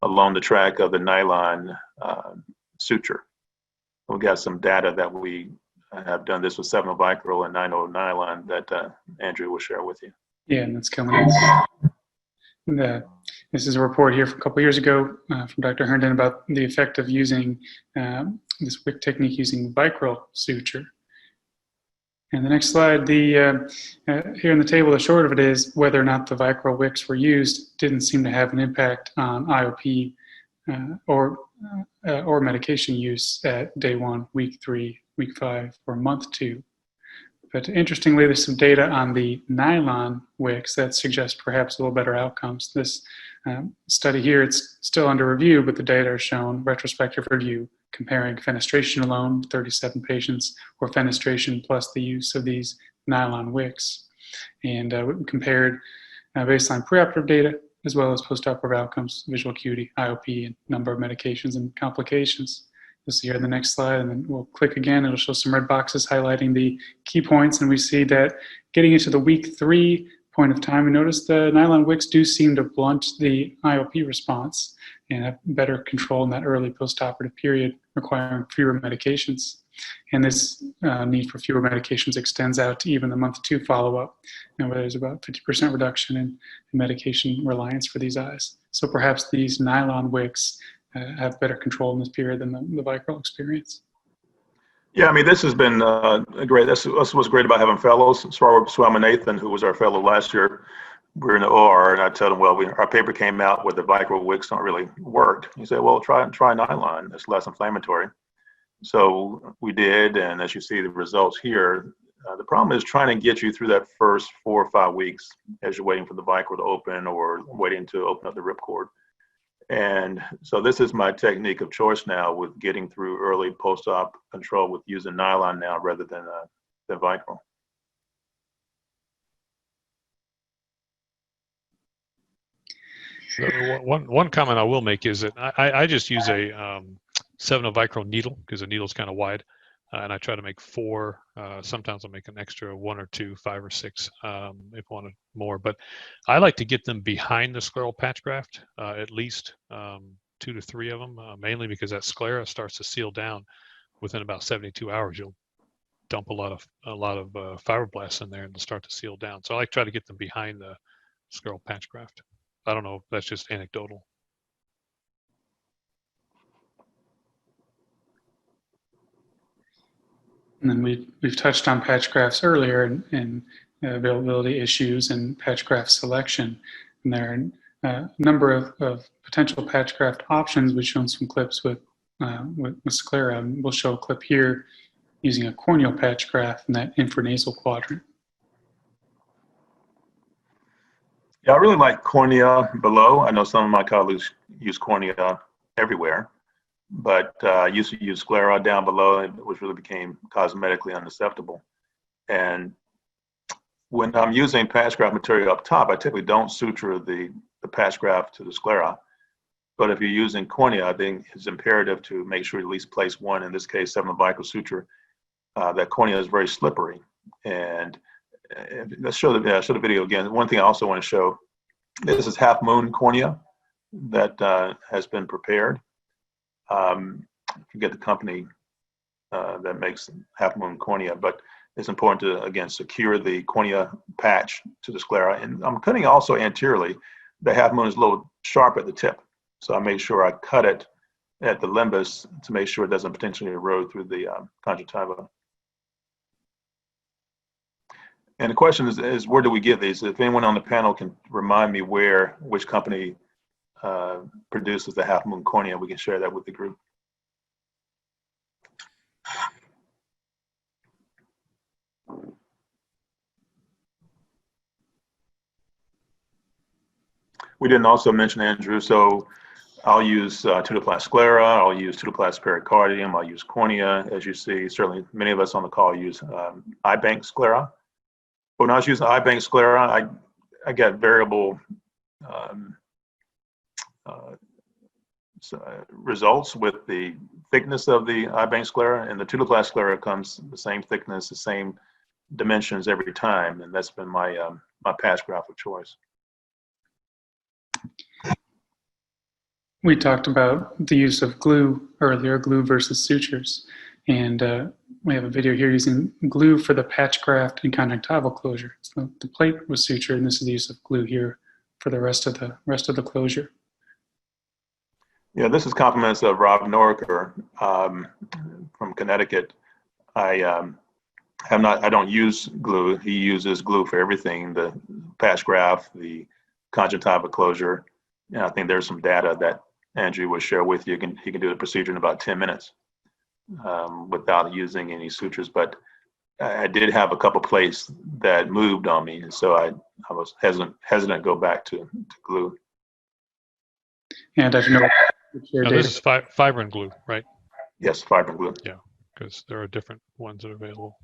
along the track of the nylon suture. We got some data that we have done this with 7/0 Vicryl and 9/0 nylon that Andrew will share with you. Yeah, and that's coming up. This is a report here from a couple years ago from Dr. Herndon about the effect of using this wick technique using Vicryl suture. And the next slide, here in the table, the short of it is whether or not the Vicryl wicks were used didn't seem to have an impact on IOP or medication use at day 1, week 3, week 5, or month 2. But interestingly, there's some data on the nylon wicks that suggest perhaps a little better outcomes. This study here, it's still under review, but the data are shown, retrospective review, comparing fenestration alone, 37 patients, or fenestration plus the use of these nylon wicks. And we compared baseline preoperative data as well as postoperative outcomes, visual acuity, IOP, and number of medications and complications. You'll see here in the next slide, and then we'll click again. It'll show some red boxes highlighting the key points, and we see that getting into the week 3 point of time, we noticed the nylon wicks do seem to blunt the IOP response and have better control in that early postoperative period, requiring fewer medications. And this need for fewer medications extends out to even the month 2 follow-up, where there's about 50% reduction in medication reliance for these eyes. So perhaps these nylon wicks have better control in this period than the Vicryl experience. Yeah, I mean, this has been great. That's what's great about having fellows. Swaminathan, who was our fellow last year, we were in the OR, and I told him, well, our paper came out with the Vicryl wicks don't really work. He said, well, try nylon. It's less inflammatory. So we did, and as you see the results here, the problem is trying to get you through that first 4 or 5 weeks as you're waiting for the Vicryl to open or waiting to open up the ripcord. And so this is my technique of choice now with getting through early post-op control with using nylon now rather than Vicryl. So one comment I will make is that I just use a 7 Vicryl needle because the needle's kind of wide, and I try to make 4. Sometimes I'll make an extra 1 or 2, 5 or 6 if I wanted more. But I like to get them behind the scleral patch graft, at least 2 to 3 of them, mainly because that sclera starts to seal down within about 72 hours. You'll dump a lot of fibroblasts in there and they'll start to seal down. So I like to try to get them behind the scleral patch graft. I don't know if that's just anecdotal. And then we've touched on patch grafts earlier and availability issues and patch graft selection. And there are a number of potential patch graft options. We've shown some clips with sclera. We'll show a clip here using a corneal patch graft in that infranasal quadrant. Yeah, I really like cornea below. I know some of my colleagues use cornea everywhere, but I used to use sclera down below, which really became cosmetically unacceptable. And when I'm using patch graft material up top, I typically don't suture the patch graft to the sclera. But if you're using cornea, I think it's imperative to make sure you at least place one, in this case, 7 Vicryl suture. That cornea is very slippery. And let's show the video again. One thing I also want to show, this is half moon cornea that has been prepared. I forget the company that makes half moon cornea, but it's important to, again, secure the cornea patch to the sclera. And I'm cutting also anteriorly. The half moon is a little sharp at the tip. So I make sure I cut it at the limbus to make sure it doesn't potentially erode through the conjunctiva. And the question is where do we get these? If anyone on the panel can remind me which company produces the half moon cornea, we can share that with the group. We didn't also mention, Andrew, so I'll use pseudoplast sclera, I'll use pseudoplast pericardium, I'll use cornea. As you see, certainly many of us on the call use eye bank sclera. But when I was using eye bank sclera, I got variable results with the thickness of the eye bank sclera, and the pseudoplast sclera comes the same thickness, the same dimensions every time, and that's been my my patch graft of choice. We talked about the use of glue earlier, glue versus sutures. And we have a video here using glue for the patch graft and conjunctival closure. So the plate was sutured, and this is the use of glue here for the rest of the closure. Yeah, this is compliments of Rob Noriker from Connecticut. I don't use glue. He uses glue for everything, the patch graft, the conjunctival closure. And I think there's some data that Andrew will share with you. He can do the procedure in about 10 minutes without using any sutures. But I did have a couple plates that moved on me, and so I was hesitant to go back to glue. And Dr. Noriker, now, this is fibrin glue, right? Yes, fibrin glue. Yeah, because there are different ones that are available.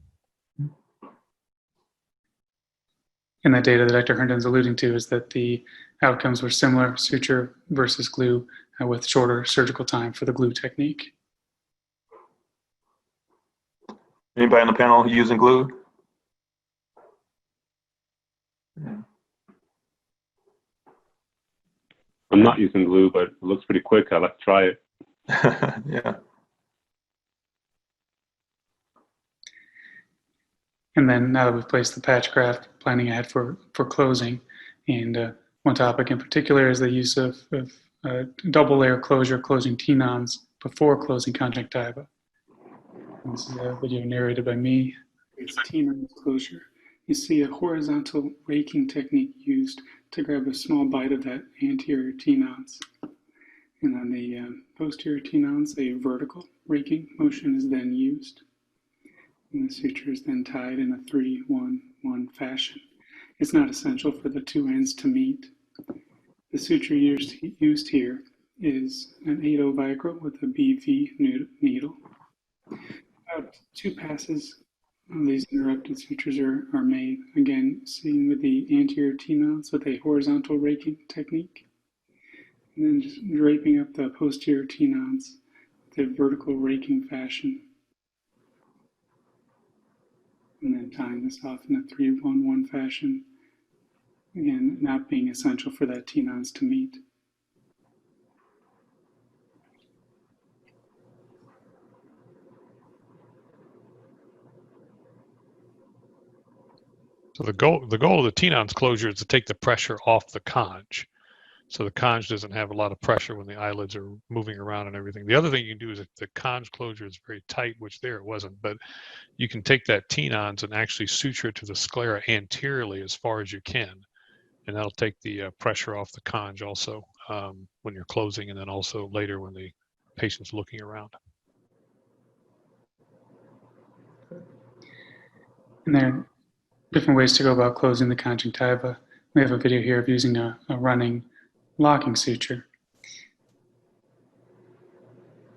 And the data that Dr. Herndon's alluding to is that the outcomes were similar, suture versus glue, with shorter surgical time for the glue technique. Anybody on the panel using glue? I'm not using glue, but it looks pretty quick. I'd like to try it. Yeah. And then now that we've placed the patch graft, planning ahead for closing. And one topic in particular is the use of double layer closure, closing tenons before closing conjunctiva. And this is a video narrated by me. It's tenon closure. You see a horizontal raking technique used to grab a small bite of that anterior tenons. And on the posterior tenons, a vertical raking motion is then used. And the suture is then tied in a 3-1-1 fashion. It's not essential for the two ends to meet. The suture used here is an 8/0 vicryl with a BV needle. About 2 passes of these interrupted sutures are made, again, seen with the anterior tenons with a horizontal raking technique. And then just draping up the posterior tenons with a vertical raking fashion. And then tying this off in a 3-1-1 fashion. Again, not being essential for that tenons to meet. So the goal of the tenons closure is to take the pressure off the conj. So the conj doesn't have a lot of pressure when the eyelids are moving around and everything. The other thing you can do is if the conj closure is very tight, which there it wasn't, but you can take that tenons and actually suture it to the sclera anteriorly as far as you can. And that'll take the pressure off the conj also when you're closing, and then also later when the patient's looking around. And there are different ways to go about closing the conjunctiva. We have a video here of using a running locking suture.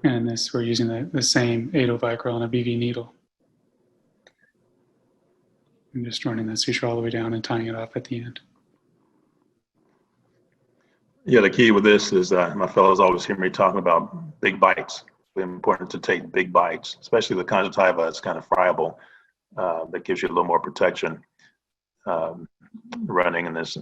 And in this, we're using the same 8/0 vicryl and a BV needle. I'm just running that suture all the way down and tying it off at the end. Yeah, the key with this is my fellows always hear me talking about big bites. It's really important to take big bites, especially the conjunctiva. It's kind of friable. That gives you a little more protection running in this.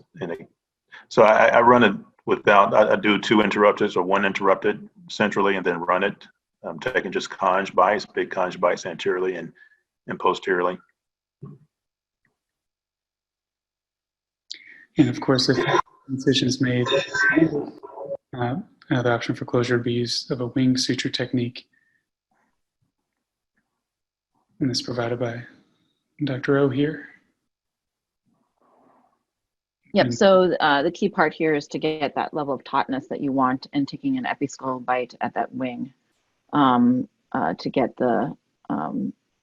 So I run it without, I do 2 interrupteds or 1 interrupted centrally and then run it. I'm taking just conj bites, big conj bites anteriorly and posteriorly. And of course, if incision is made, another option for closure would be use of a wing suture technique. And this is provided by Dr. O here. Yep, so the key part here is to get that level of tautness that you want and taking an episcleral bite at that wing to get the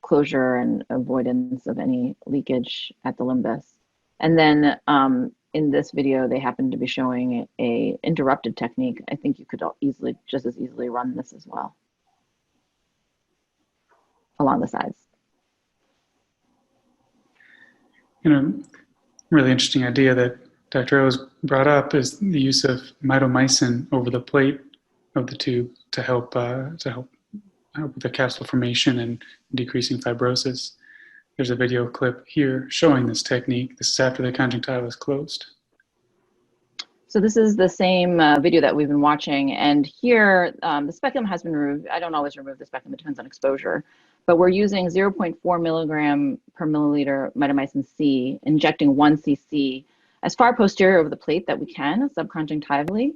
closure and avoidance of any leakage at the limbus. And then in this video, they happen to be showing a interrupted technique. I think you could just as easily run this as well along the sides. Really interesting idea that Dr. O has brought up is the use of mitomycin over the plate of the tube to help with the capsule formation and decreasing fibrosis. There's a video clip here showing this technique. This is after the conjunctiva is closed. So this is the same video that we've been watching, and here the speculum has been removed. I don't always remove the speculum, it depends on exposure, but we're using 0.4 milligram per milliliter mitomycin C, injecting 1 cc as far posterior over the plate that we can, subconjunctivally.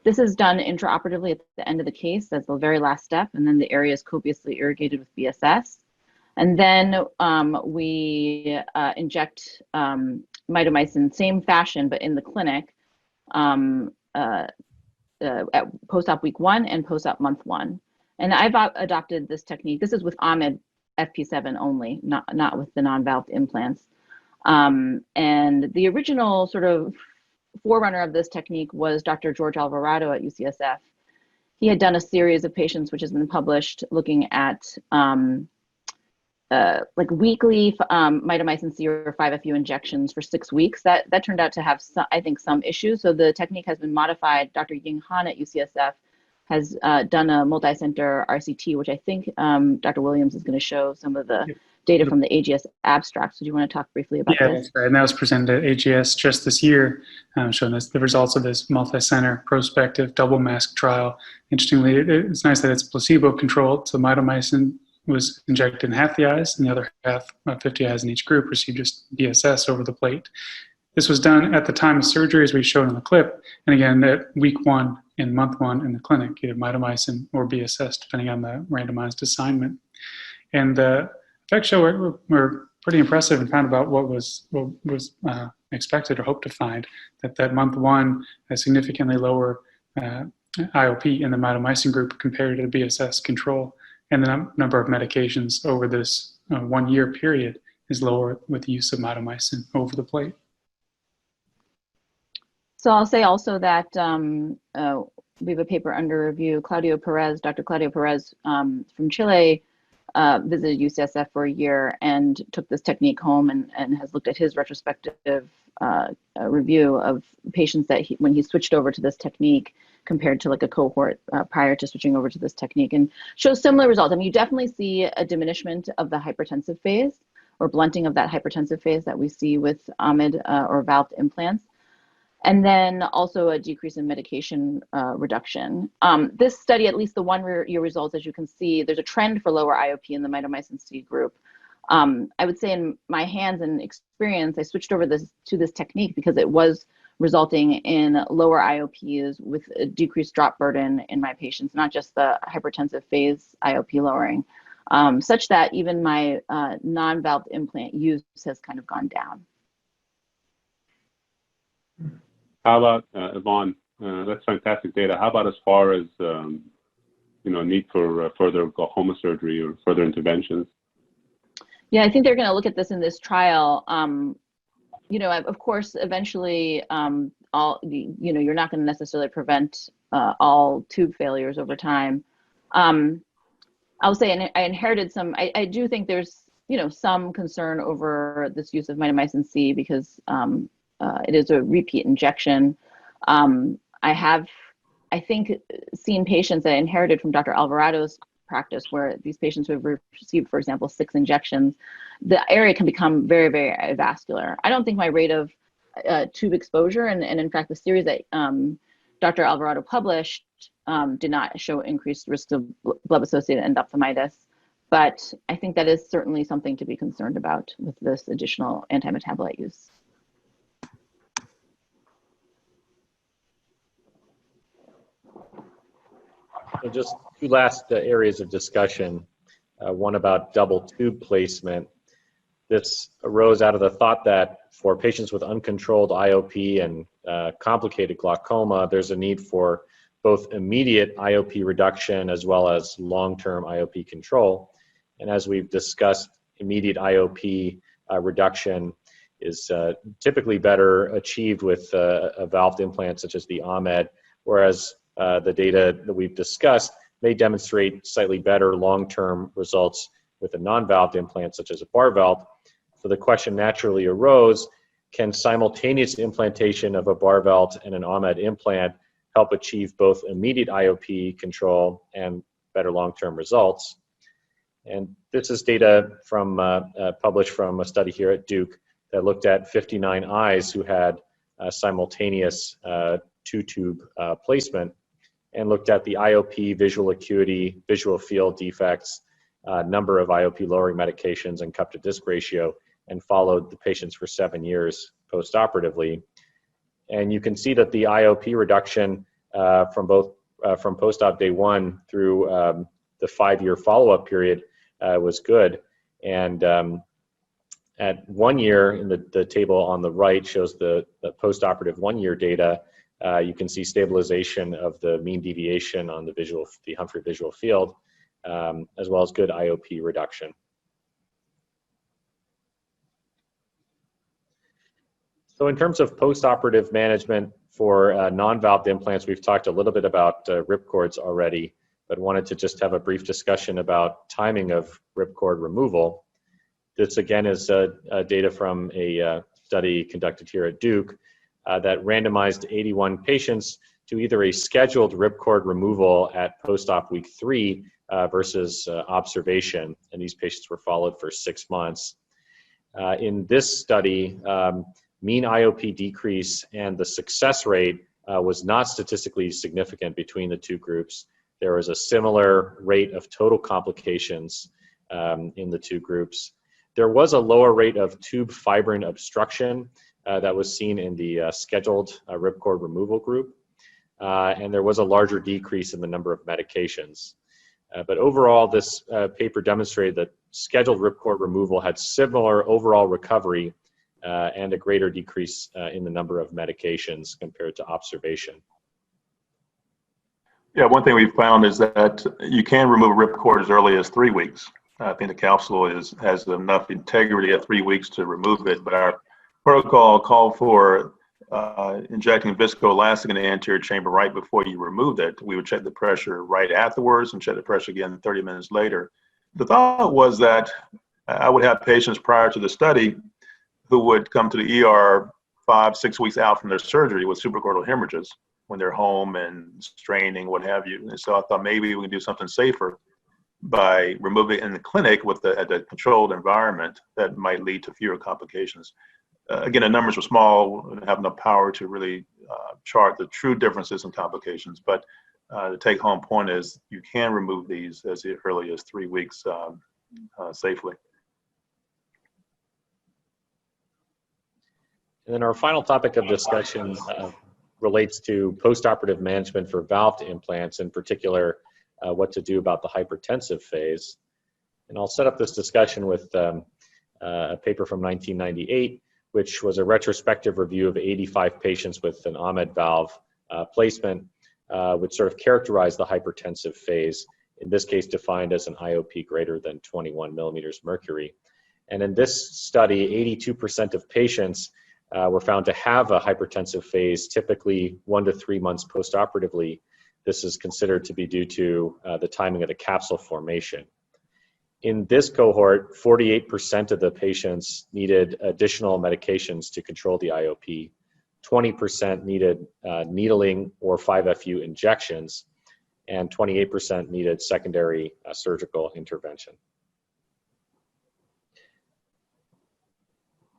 This is done intraoperatively at the end of the case. That's the very last step, and then the area is copiously irrigated with BSS. And then we inject mitomycin, same fashion, but in the clinic, at post-op week 1 and post-op month 1. And I've adopted this technique. This is with Ahmed FP7 only, not with the non-valved implants. And the original sort of forerunner of this technique was Dr. George Alvarado at UCSF. He had done a series of patients, which has been published, looking at like weekly mitomycin C or 5-FU injections for 6 weeks. That turned out to have, I think, some issues. So the technique has been modified. Dr. Ying Han at UCSF has done a multi-center RCT, which I think Dr. Williams is going to show some of the data from the AGS abstract. So do you want to talk briefly about Yeah, this? that's right. And that was presented at AGS just this year, showing us the results of this multi-center prospective double mask trial. Interestingly, it's nice that it's placebo-controlled. So mitomycin was injected in half the eyes, and the other half, 50 eyes in each group, received just BSS over the plate. This was done at the time of surgery, as we showed in the clip, and again, at week 1 and month 1 in the clinic, either mitomycin or BSS, depending on the randomized assignment. And the effects show were pretty impressive and kind of about what was expected or hoped to find, that month 1 a significantly lower IOP in the mitomycin group compared to the BSS control, and the number of medications over this 1 year period is lower with the use of mitomycin over the plate. So I'll say also that we have a paper under review. Dr. Claudio Perez from Chile visited UCSF for a year and took this technique home and has looked at his retrospective review of patients that when he switched over to this technique compared to like a cohort prior to switching over to this technique, and shows similar results. I mean, you definitely see a diminishment of the hypertensive phase or blunting of that hypertensive phase that we see with AMID or valved implants. And then also a decrease in medication reduction. This study, at least the 1 year results, as you can see, there's a trend for lower IOP in the mitomycin C group. I would say in my hands and experience, I switched over to this technique because it was resulting in lower IOPs with a decreased drop burden in my patients, not just the hypertensive phase IOP lowering, such that even my non-valved implant use has kind of gone down. How about Yvonne? That's fantastic data. How about as far as need for further glaucoma surgery or further interventions? Yeah, I think they're going to look at this in this trial. Of course, eventually, you're not going to necessarily prevent all tube failures over time. I'll say I inherited some. I do think there's some concern over this use of mitomycin C because it is a repeat injection. I think, seen patients that I inherited from Dr. Alvarado's practice where these patients who have received, for example, 6 injections, the area can become very, very avascular. I don't think my rate of tube exposure, and in fact, the series that Dr. Alvarado published did not show increased risk of blood-associated endophthalmitis. But I think that is certainly something to be concerned about with this additional anti-metabolite use. So just 2 last areas of discussion. One about double tube placement. This arose out of the thought that for patients with uncontrolled IOP and complicated glaucoma, there's a need for both immediate IOP reduction as well as long-term IOP control. And as we've discussed, immediate IOP reduction is typically better achieved with a valved implant such as the AMED, whereas the data that we've discussed may demonstrate slightly better long-term results with a non-valved implant such as a bar valve. So the question naturally arose, can simultaneous implantation of a bar valve and an AMED implant help achieve both immediate IOP control and better long-term results? And this is data from published from a study here at Duke that looked at 59 eyes who had simultaneous 2-tube placement, and looked at the IOP, visual acuity, visual field defects, number of IOP lowering medications, and cup to disc ratio, and followed the patients for 7 years post-operatively. And you can see that the IOP reduction from post-op day 1 through the 5-year follow-up period was good. And at 1 year, in the table on the right shows the post-operative 1-year data. You can see stabilization of the mean deviation on the Humphrey visual field, as well as good IOP reduction. So in terms of post-operative management for non-valved implants, we've talked a little bit about ripcords already, but wanted to just have a brief discussion about timing of ripcord removal. This again is data from a study conducted here at Duke that randomized 81 patients to either a scheduled ripcord removal at post-op week 3 versus observation, and these patients were followed for 6 months. In this study, mean IOP decrease and the success rate was not statistically significant between the two groups. There was a similar rate of total complications in the two groups. There was a lower rate of tube fibrin obstruction that was seen in the scheduled ripcord removal group, and there was a larger decrease in the number of medications. But overall, this paper demonstrated that scheduled ripcord removal had similar overall recovery and a greater decrease in the number of medications compared to observation. Yeah, one thing we found is that you can remove a ripcord as early as 3 weeks. I think the capsule has enough integrity at 3 weeks to remove it, but our protocol called for injecting viscoelastic in the anterior chamber right before you removed it. We would check the pressure right afterwards and check the pressure again 30 minutes later. The thought was that I would have patients prior to the study who would come to the ER 5-6 weeks out from their surgery with suprachoroidal hemorrhages when they're home and straining, what have you. And so I thought maybe we can do something safer by removing it in the clinic at the controlled environment that might lead to fewer complications. Again, the numbers were small and have enough power to really chart the true differences in complications. But the take-home point is you can remove these as early as 3 weeks safely. And then our final topic of discussion relates to postoperative management for valved implants, in particular, what to do about the hypertensive phase. And I'll set up this discussion with a paper from 1998, which was a retrospective review of 85 patients with an Ahmed valve placement, which sort of characterized the hypertensive phase, in this case defined as an IOP greater than 21 millimeters mercury. And in this study, 82% of patients were found to have a hypertensive phase, typically 1 to 3 months postoperatively. This is considered to be due to the timing of the capsule formation. In this cohort, 48% of the patients needed additional medications to control the IOP. 20% needed needling or 5-FU injections, and 28% needed secondary surgical intervention.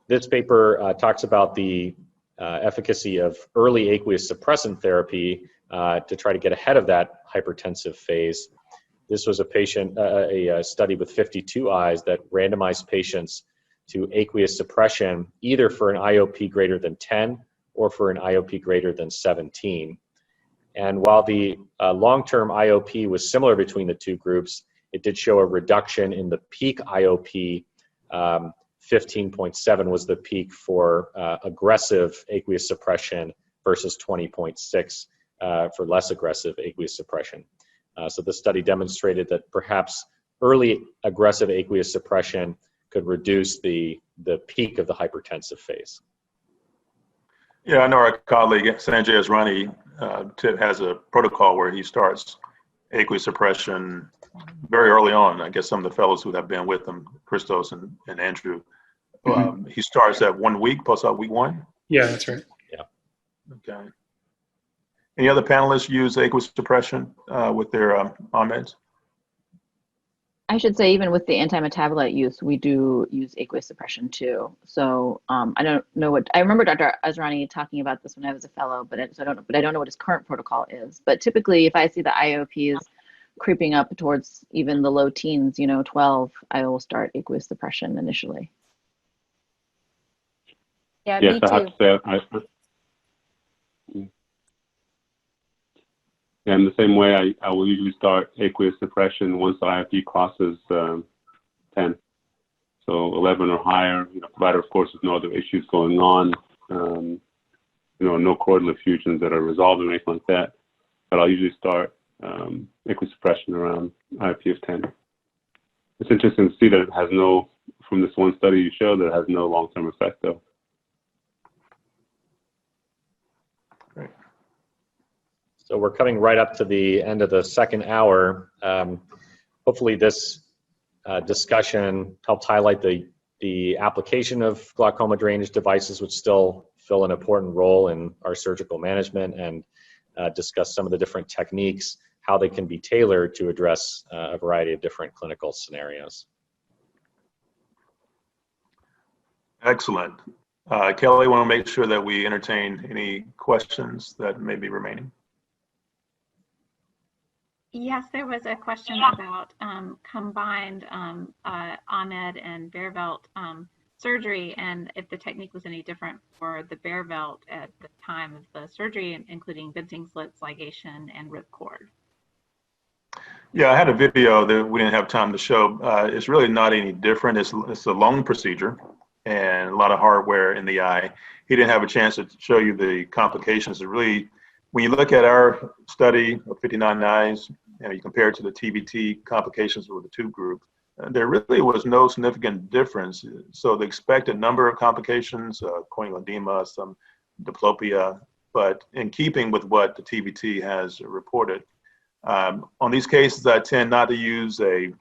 This paper talks about the efficacy of early aqueous suppressant therapy to try to get ahead of that hypertensive phase. This was a study with 52 eyes that randomized patients to aqueous suppression, either for an IOP greater than 10 or for an IOP greater than 17. And while the long-term IOP was similar between the two groups, it did show a reduction in the peak IOP. 15.7 was the peak for aggressive aqueous suppression versus 20.6 for less aggressive aqueous suppression. So the study demonstrated that perhaps early aggressive aqueous suppression could reduce the peak of the hypertensive phase. Yeah, I know our colleague Sanjay Asrani has a protocol where he starts aqueous suppression very early on. I guess some of the fellows who have been with him, Christos and Andrew, he starts at 1 week, post-op week 1? Yeah, that's right. Yeah. Okay. Any other panelists use aqueous suppression with their Ahmeds? I should say, even with the anti-metabolite use, we do use aqueous suppression too. So I don't know what I remember Dr. Asrani talking about this when I was a fellow, but I don't know what his current protocol is. But typically, if I see the IOPs creeping up towards even the low teens, 12, I will start aqueous suppression initially. Yeah, Yes, me I have too. to say, in the same way, I will usually start aqueous suppression once the IOP crosses 10. So 11 or higher, provided, of course, there's no other issues going on, no choroidal effusions that are resolved or anything like that. But I'll usually start aqueous suppression around IOP of 10. It's interesting to see that it has from this one study you showed, that it has no long-term effect, though. So we're coming right up to the end of the second hour. Hopefully this discussion helped highlight the application of glaucoma drainage devices, which still fill an important role in our surgical management, and discuss some of the different techniques, how they can be tailored to address a variety of different clinical scenarios. Excellent. Kelly, want to make sure that we entertain any questions that may be remaining. Yes, there was a question about combined Ahmed and Beervelt surgery, and if the technique was any different for the Beervelt at the time of the surgery, including venting slits, ligation, and ripcord. Yeah, I had a video that we didn't have time to show. It's really not any different. It's a long procedure and a lot of hardware in the eye. He didn't have a chance to show you the complications. It really, when you look at our study of 59 eyes, you compare it to the TVT complications with the tube group, there really was no significant difference. So the expected number of complications, corneal edema, some diplopia, but in keeping with what the TVT has reported. On these cases, I tend not to use a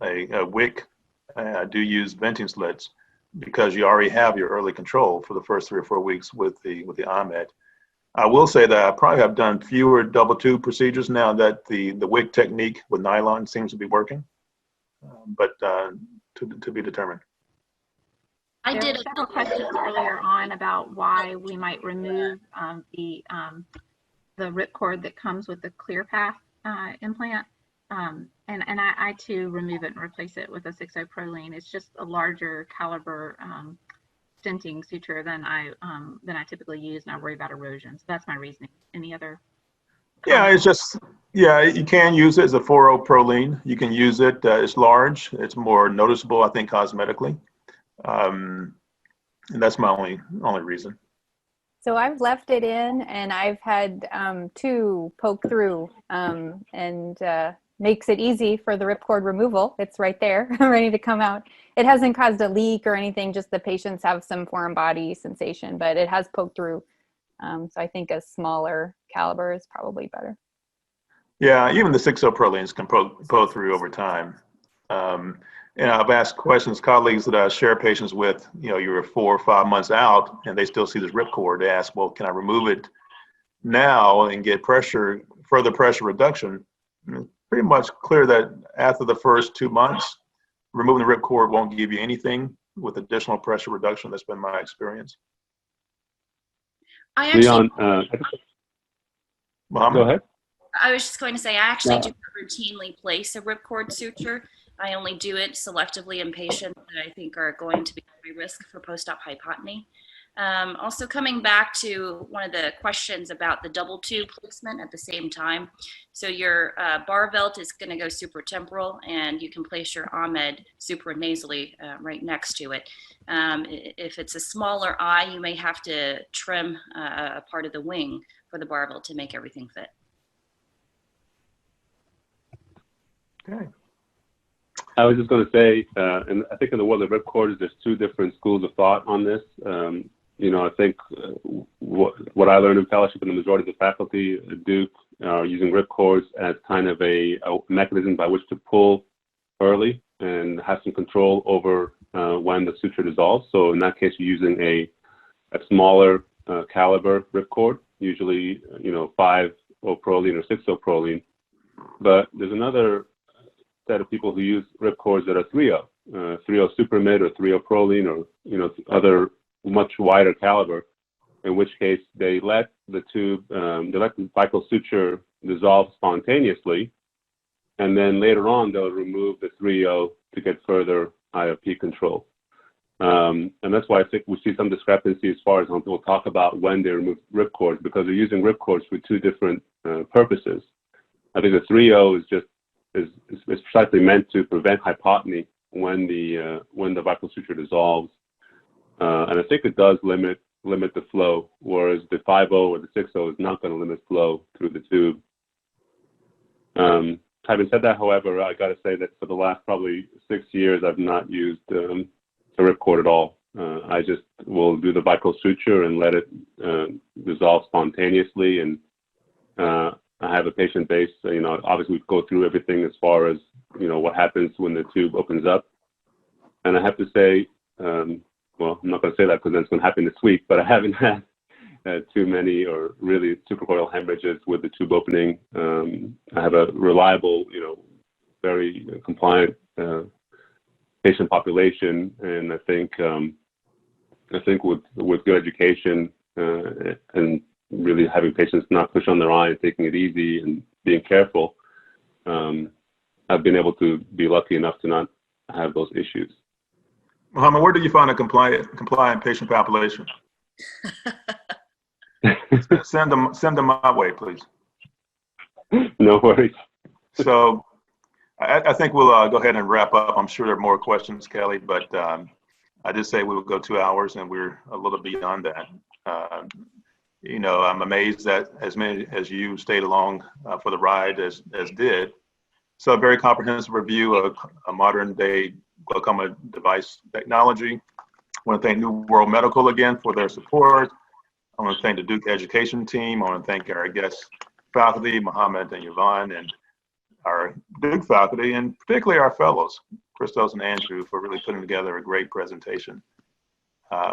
wick. I do use venting slits because you already have your early control for the first 3 or 4 weeks with the Ahmed. I will say that I probably have done fewer double tube procedures now that the wick technique with nylon seems to be working, but to be determined. There were several questions earlier on about why we might remove the ripcord that comes with the ClearPath implant. And I too remove it and replace it with a 6.0 Prolene. It's just a larger caliber stenting suture than I typically use, and I worry about erosion. So that's my reasoning. Any other? Yeah, it's just, yeah, you can use it as a 4.0 Prolene. You can use it, it's large, it's more noticeable, I think, cosmetically. And that's my only reason. So I've left it in, and I've had 2 poke through, and makes it easy for the ripcord removal. It's right there, ready to come out. It hasn't caused a leak or anything, just the patients have some foreign body sensation, but it has poked through. So I think a smaller caliber is probably better. Yeah, even the 6.0 Prolenes can poke through over time. And I've asked questions, colleagues that I share patients with, you're 4 or 5 months out and they still see this ripcord. They ask, well, can I remove it now and get further pressure reduction? Pretty much clear that after the first 2 months, removing the ripcord won't give you anything with additional pressure reduction. That's been my experience. I actually, Leon, Mohammed? go ahead. I was just going to say, I actually do routinely place a ripcord suture. I only do it selectively in patients that I think are going to be high risk for post-op hypotony. Also coming back to one of the questions about the double tube placement at the same time. So your Beervelt is going to go supratemporal, and you can place your Ahmed supranasally right next to it. If it's a smaller eye, you may have to trim a part of the wing for the Beervelt to make everything fit. Okay. I was just going to say, and I think in the world of ripcords, there's 2 different schools of thought on this. I think what I learned in fellowship and the majority of the faculty at Duke are using ripcords as kind of a mechanism by which to pull early and have some control over when the suture dissolves. So in that case, you're using a smaller caliber ripcord, usually 5.0 Prolene or 6.0 Prolene. But there's another set of people who use ripcords that are 3.0, 3.0 Supermid or 3.0 Prolene or other much wider caliber, in which case they let the tube, they let the bical suture dissolve spontaneously, and then later on they'll remove the 3.0 to get further IOP control. And that's why I think we see some discrepancy as far as we'll talk about when they remove ripcords, because they're using ripcords for 2 different purposes. I think the 3.0 is precisely meant to prevent hypotony when the bical suture dissolves. And I think it does limit the flow, whereas the 5.0 or the 6.0 is not going to limit flow through the tube. Having said that, however, I got to say that for the last probably 6 years, I've not used a ripcord at all. I just will do the bical suture and let it dissolve spontaneously. And I have a patient base, obviously we go through everything as far as, what happens when the tube opens up. And I have to say, well, I'm not going to say that because that's going to happen this week, but I haven't had too many or really suprachoroidal hemorrhages with the tube opening. I have a reliable, very compliant patient population, and I think with good education and really having patients not push on their eye and taking it easy and being careful, I've been able to be lucky enough to not have those issues. Mohammed, where do you find a compliant patient population? Send them my way, please. No worries. So I think we'll go ahead and wrap up. I'm sure there are more questions, Kelly, but I did say we would go 2 hours, and we're a little beyond that. I'm amazed that as many as you stayed along for the ride as did. So a very comprehensive review of a modern day glaucoma device technology. I want to thank New World Medical again for their support. I want to thank the Duke Education team. I want to thank our guest faculty, Mohammed and Yvonne, and our Duke faculty, and particularly our fellows, Christos and Andrew, for really putting together a great presentation.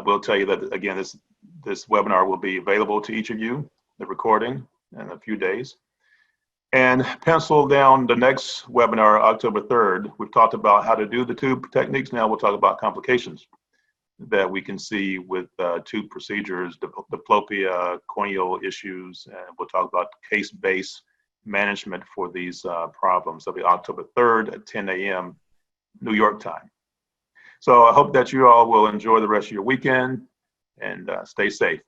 We'll tell you that, again, this webinar will be available to each of you, the recording, in a few days. And pencil down the next webinar, October 3rd. We've talked about how to do the tube techniques. Now we'll talk about complications that we can see with tube procedures, diplopia, corneal issues, and we'll talk about case-based management for these problems. That'll be October 3rd at 10 a.m. New York time. So I hope that you all will enjoy the rest of your weekend and stay safe.